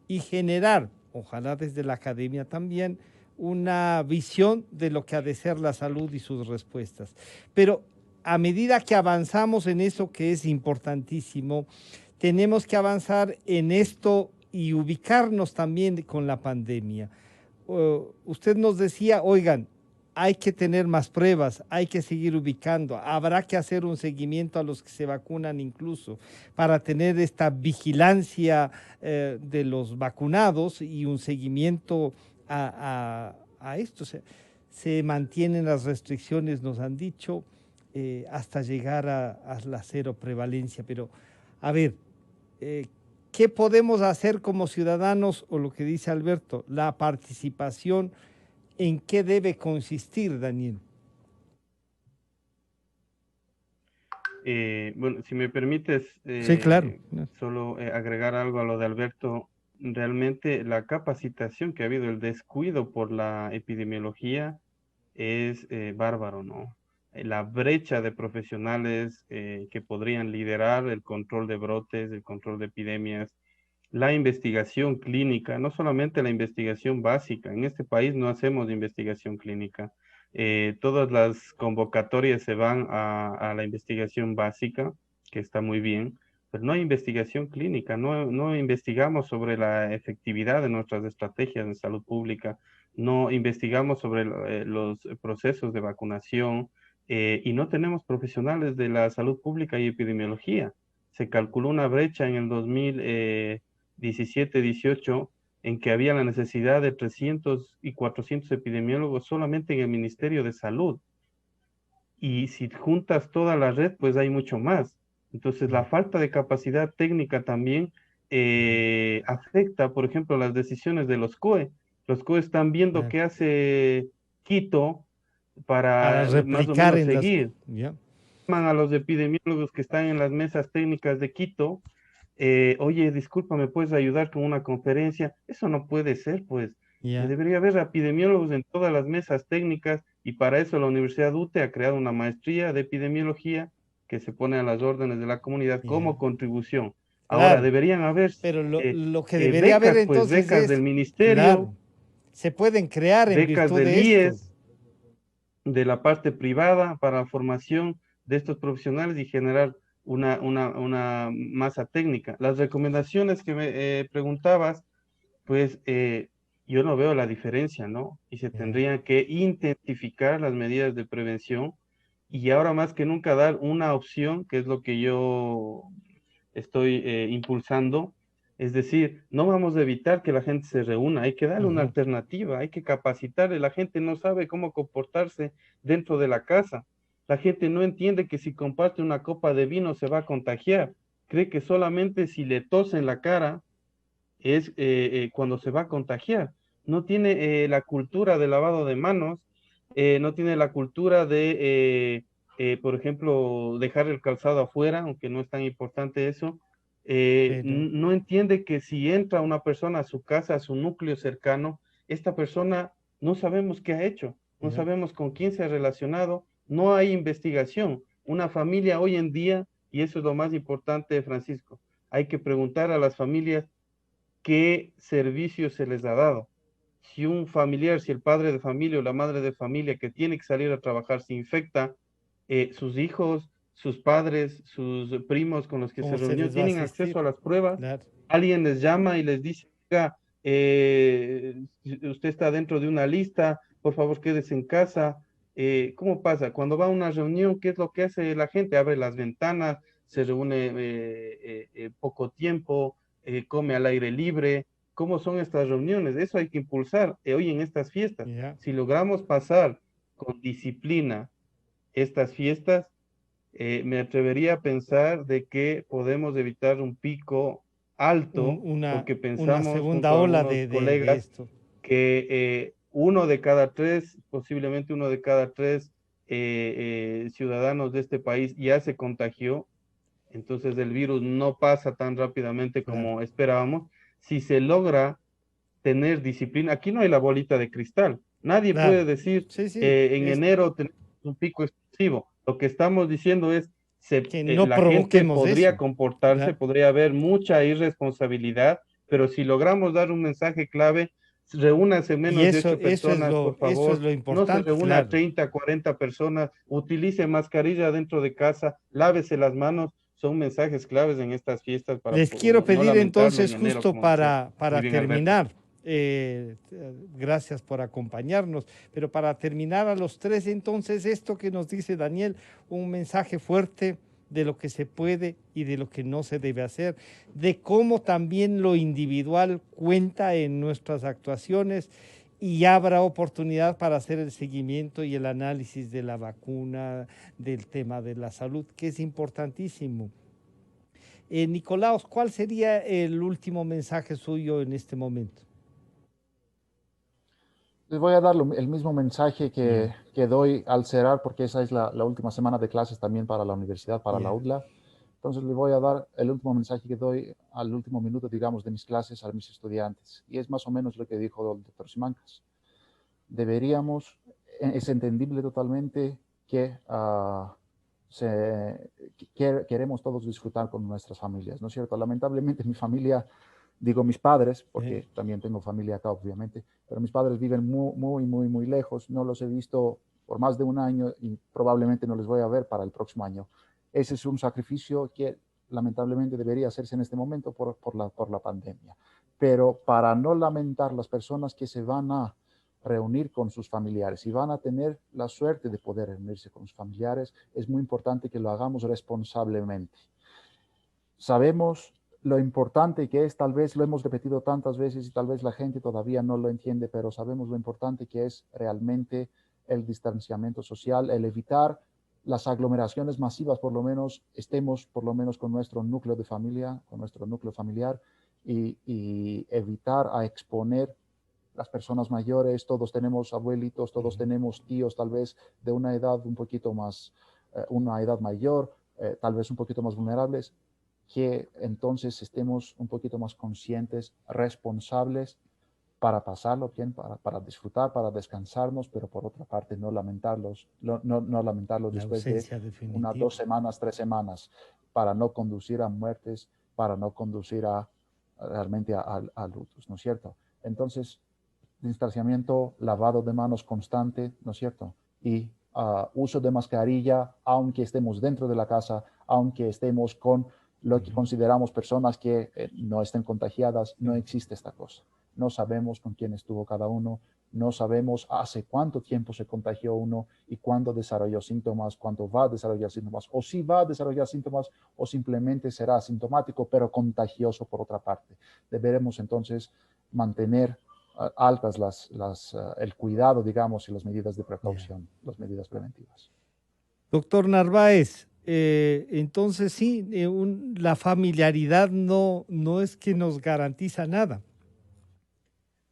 y generar, ojalá desde la academia también, una visión de lo que ha de ser la salud y sus respuestas. Pero a medida que avanzamos en eso que es importantísimo, tenemos que avanzar en esto y ubicarnos también con la pandemia. Usted nos decía, oigan, hay que tener más pruebas, hay que seguir ubicando, habrá que hacer un seguimiento a los que se vacunan incluso para tener esta vigilancia de los vacunados y un seguimiento a esto. Se mantienen las restricciones, nos han dicho, hasta llegar a la cero prevalencia. Pero, a ver, ¿qué podemos hacer como ciudadanos? O lo que dice Alberto, la participación, ¿en qué debe consistir, Daniel? Bueno, si me permites, sí, claro. Solo agregar algo a lo de Alberto. Realmente la capacitación que ha habido, el descuido por la epidemiología es bárbaro, ¿no? La brecha de profesionales que podrían liderar el control de brotes, el control de epidemias, la investigación clínica, no solamente la investigación básica. En este país no hacemos investigación clínica. Todas las convocatorias se van a la investigación básica, que está muy bien, pero no hay investigación clínica, no investigamos sobre la efectividad de nuestras estrategias de salud pública, no investigamos sobre los procesos de vacunación y no tenemos profesionales de la salud pública y epidemiología. Se calculó una brecha en el 2017-18 en que había la necesidad de 300 y 400 epidemiólogos solamente en el Ministerio de Salud. Y si juntas toda la red, pues hay mucho más. Entonces, la falta de capacidad técnica también afecta, por ejemplo, las decisiones de los COE. Los COE están viendo qué hace Quito para más o menos seguir. Llaman a los epidemiólogos que están en las mesas técnicas de Quito. Oye, disculpa, ¿me puedes ayudar con una conferencia? Eso no puede ser, pues. Debería haber epidemiólogos en todas las mesas técnicas y para eso la Universidad UTE ha creado una maestría de epidemiología que se pone a las órdenes de la comunidad como contribución. Ahora, Claro, deberían haber pero lo que debería becas, haber entonces pues, becas es, del ministerio, claro, se pueden crear en becas virtud del de IES, esto. de la parte privada para la formación de estos profesionales y generar una masa técnica. Las recomendaciones que me preguntabas, pues yo no veo la diferencia, ¿no? Y se tendrían que intensificar las medidas de prevención y ahora más que nunca dar una opción, que es lo que yo estoy impulsando. Es decir, no vamos a evitar que la gente se reúna, hay que darle una alternativa, hay que capacitarle. La gente no sabe cómo comportarse dentro de la casa. La gente no entiende que si comparte una copa de vino se va a contagiar. Cree que solamente si le tose en la cara es cuando se va a contagiar. No tiene la cultura de lavado de manos, no tiene la cultura de, por ejemplo, dejar el calzado afuera, aunque no es tan importante eso. No entiende que si entra una persona a su casa, a su núcleo cercano, esta persona no sabemos qué ha hecho, no sabemos con quién se ha relacionado, no hay investigación. Una familia hoy en día, y eso es lo más importante, Francisco, hay que preguntar a las familias qué servicio se les ha dado. Si un familiar, si el padre de familia o la madre de familia que tiene que salir a trabajar se infecta, sus hijos, sus padres, sus primos con los que se reunió tienen acceso a las pruebas, alguien les llama y les dice, oiga, usted está dentro de una lista, por favor quédese en casa. ¿Cómo pasa? Cuando va a una reunión, ¿qué es lo que hace la gente? Abre las ventanas, se reúne poco tiempo, come al aire libre. ¿Cómo son estas reuniones? Eso hay que impulsar hoy en estas fiestas. Si logramos pasar con disciplina estas fiestas, me atrevería a pensar de que podemos evitar un pico alto, una porque pensamos segunda junto a ola algunos de colegas esto. que uno de cada tres, posiblemente uno de cada tres ciudadanos de este país ya se contagió, entonces el virus no pasa tan rápidamente como esperábamos. Si se logra tener disciplina, aquí no hay la bolita de cristal, nadie puede Claro. decir Sí, sí. en enero tenemos un pico explosivo. Lo que estamos diciendo es, Que no la gente provoquemos podría eso. comportarse, Ya. podría haber mucha irresponsabilidad, pero si logramos dar un mensaje clave, reúnanse Y menos de 8 personas, por eso es favor, lo no se importante, reúna claro. 30, 40 personas, utilice mascarilla dentro de casa, lávese las manos, son mensajes claves en estas fiestas para Les quiero no pedir lamentarlo en entonces, enero, justo como decía muy para bien Alberto. terminar, gracias por acompañarnos, pero para terminar a los tres, entonces, esto que nos dice Daniel, un mensaje fuerte de lo que se puede y de lo que no se debe hacer, de cómo también lo individual cuenta en nuestras actuaciones y habrá oportunidad para hacer el seguimiento y el análisis de la vacuna, del tema de la salud, que es importantísimo. Nicolaos, ¿cuál sería el último mensaje suyo en este momento? Les voy a dar el mismo mensaje que doy al cerrar, porque esa es la última semana de clases también para la universidad, para la UDLA. Entonces les voy a dar el último mensaje que doy al último minuto, digamos, de mis clases a mis estudiantes. Y es más o menos lo que dijo el doctor Simancas. Deberíamos, es entendible totalmente que queremos todos disfrutar con nuestras familias, ¿no es cierto? Lamentablemente mi familia, digo mis padres, porque también tengo familia acá obviamente, pero mis padres viven muy lejos, no los he visto por más de un año y probablemente no les voy a ver para el próximo año. Ese es un sacrificio que lamentablemente debería hacerse en este momento por la pandemia. Pero para no lamentar las personas que se van a reunir con sus familiares y van a tener la suerte de poder reunirse con sus familiares, es muy importante que lo hagamos responsablemente. Sabemos lo importante que es, tal vez lo hemos repetido tantas veces y tal vez la gente todavía no lo entiende, pero sabemos lo importante que es realmente el distanciamiento social, el evitar las aglomeraciones masivas, por lo menos estemos por lo menos con nuestro núcleo de familia, con nuestro núcleo familiar y evitar a exponer las personas mayores, todos tenemos abuelitos, todos tenemos tíos tal vez de una edad un poquito más, una edad mayor, tal vez un poquito más vulnerables, que entonces estemos un poquito más conscientes, responsables para pasarlo bien, para disfrutar, para descansarnos, pero por otra parte no lamentarlos, no lamentarlos después de definitiva. 1, 2 semanas, 3 semanas, para no conducir a muertes, para no conducir realmente a lutos, ¿no es cierto? Entonces, distanciamiento, lavado de manos constante, ¿no es cierto? Y uso de mascarilla, aunque estemos dentro de la casa, aunque estemos con lo que consideramos personas que no estén contagiadas, no existe esta cosa. No sabemos con quién estuvo cada uno, no sabemos hace cuánto tiempo se contagió uno y cuándo desarrolló síntomas, cuándo va a desarrollar síntomas, o si va a desarrollar síntomas o simplemente será asintomático, pero contagioso por otra parte. Deberemos entonces mantener altas el cuidado, digamos, y las medidas de precaución, las medidas preventivas. Doctor Narváez, entonces sí, la familiaridad no es que nos garantiza nada.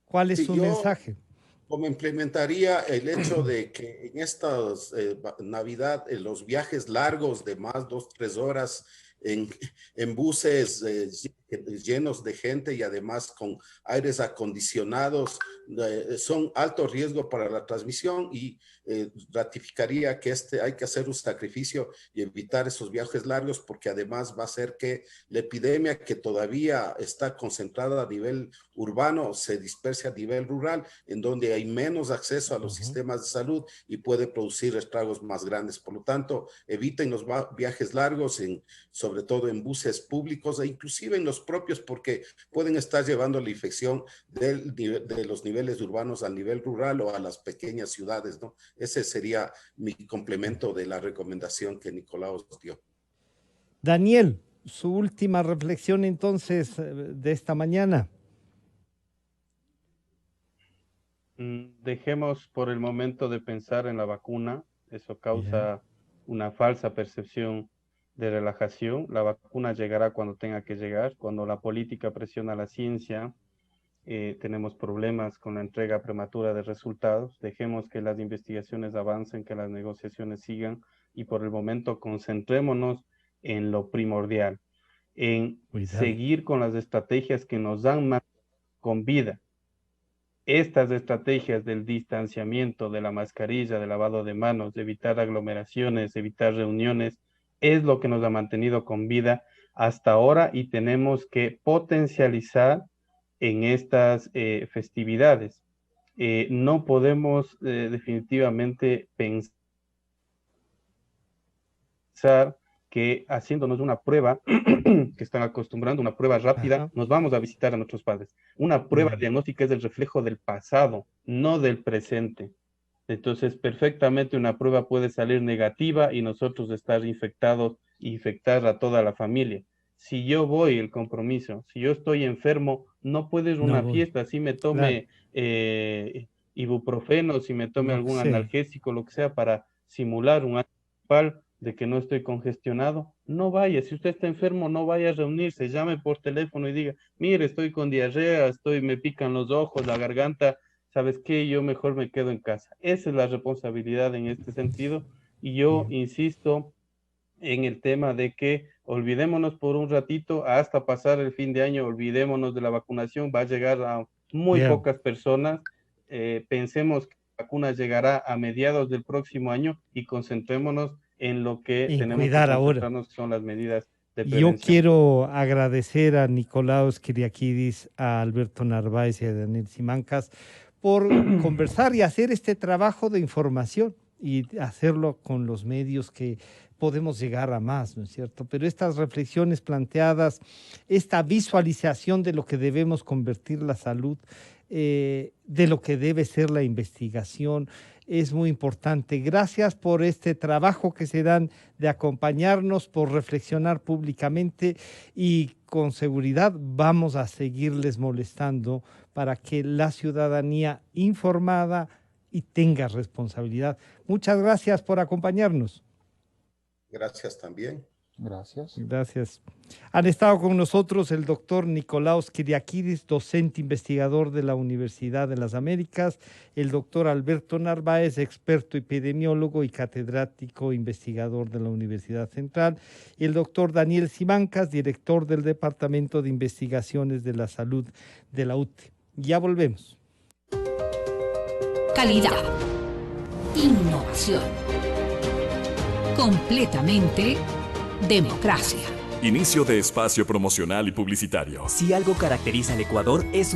¿Cuál es su mensaje? Como implementaría el hecho de que en esta Navidad, en los viajes largos de más 2, 3 horas, en buses llenos de gente y además con aires acondicionados, son alto riesgo para la transmisión y ratificaría que hay que hacer un sacrificio y evitar esos viajes largos porque además va a hacer que la epidemia que todavía está concentrada a nivel urbano se disperse a nivel rural, en donde hay menos acceso a los sistemas de salud y puede producir estragos más grandes. Por lo tanto, eviten los viajes largos, sobre todo en buses públicos e inclusive en los propios, porque pueden estar llevando la infección de los niveles urbanos al nivel rural o a las pequeñas ciudades, ¿no? Ese sería mi complemento de la recomendación que Nicolaos dio. Daniel, su última reflexión entonces de esta mañana. Dejemos por el momento de pensar en la vacuna, eso causa una falsa percepción de relajación. La vacuna llegará cuando tenga que llegar. Cuando la política presiona a la ciencia, tenemos problemas con la entrega prematura de resultados. Dejemos que las investigaciones avancen, que las negociaciones sigan, y por el momento concentrémonos en lo primordial, en seguir con las estrategias que nos dan más con vida. Estas estrategias del distanciamiento, de la mascarilla, del lavado de manos, de evitar aglomeraciones, evitar reuniones, es lo que nos ha mantenido con vida hasta ahora, y tenemos que potencializar en estas festividades. No podemos definitivamente pensar que haciéndonos una prueba, que están acostumbrando, una prueba rápida, nos vamos a visitar a nuestros padres. Una prueba diagnóstica es el reflejo del pasado, no del presente. Entonces, perfectamente una prueba puede salir negativa y nosotros estar infectados, infectar a toda la familia. Si yo voy, el compromiso, si yo estoy enfermo, no puede ir a una fiesta, si me tome ibuprofeno, si me tome algún analgésico, lo que sea, para simular un acto de que no estoy congestionado, no vaya. Si usted está enfermo, no vaya a reunirse, llame por teléfono y diga, mire, estoy con diarrea, me pican los ojos, la garganta, ¿sabes qué? Yo mejor me quedo en casa. Esa es la responsabilidad en este sentido, y yo insisto en el tema de que olvidémonos por un ratito, hasta pasar el fin de año, olvidémonos de la vacunación, va a llegar a muy pocas personas. Pensemos que la vacuna llegará a mediados del próximo año, y concentrémonos en lo que tenemos que concentrarnos, que son las medidas de prevención. Yo quiero agradecer a Nicolaos Kyriakídis, a Alberto Narváez y a Daniel Simancas por conversar y hacer este trabajo de información, y hacerlo con los medios que podemos llegar a más, ¿no es cierto? Pero estas reflexiones planteadas, esta visualización de lo que debemos convertir la salud, de lo que debe ser la investigación, es muy importante. Gracias por este trabajo que se dan de acompañarnos, por reflexionar públicamente, y con seguridad vamos a seguirles molestando para que la ciudadanía informada y tenga responsabilidad. Muchas gracias por acompañarnos. Gracias también. Gracias. Han estado con nosotros el doctor Nicolaos Kyriakídis, docente investigador de la Universidad de las Américas, el doctor Alberto Narváez, experto epidemiólogo y catedrático investigador de la Universidad Central, y el doctor Daniel Simancas, director del Departamento de Investigaciones de la Salud de la UTE. Ya volvemos. Calidad. Innovación. Completamente democracia. Inicio de espacio promocional y publicitario. Si algo caracteriza al Ecuador es su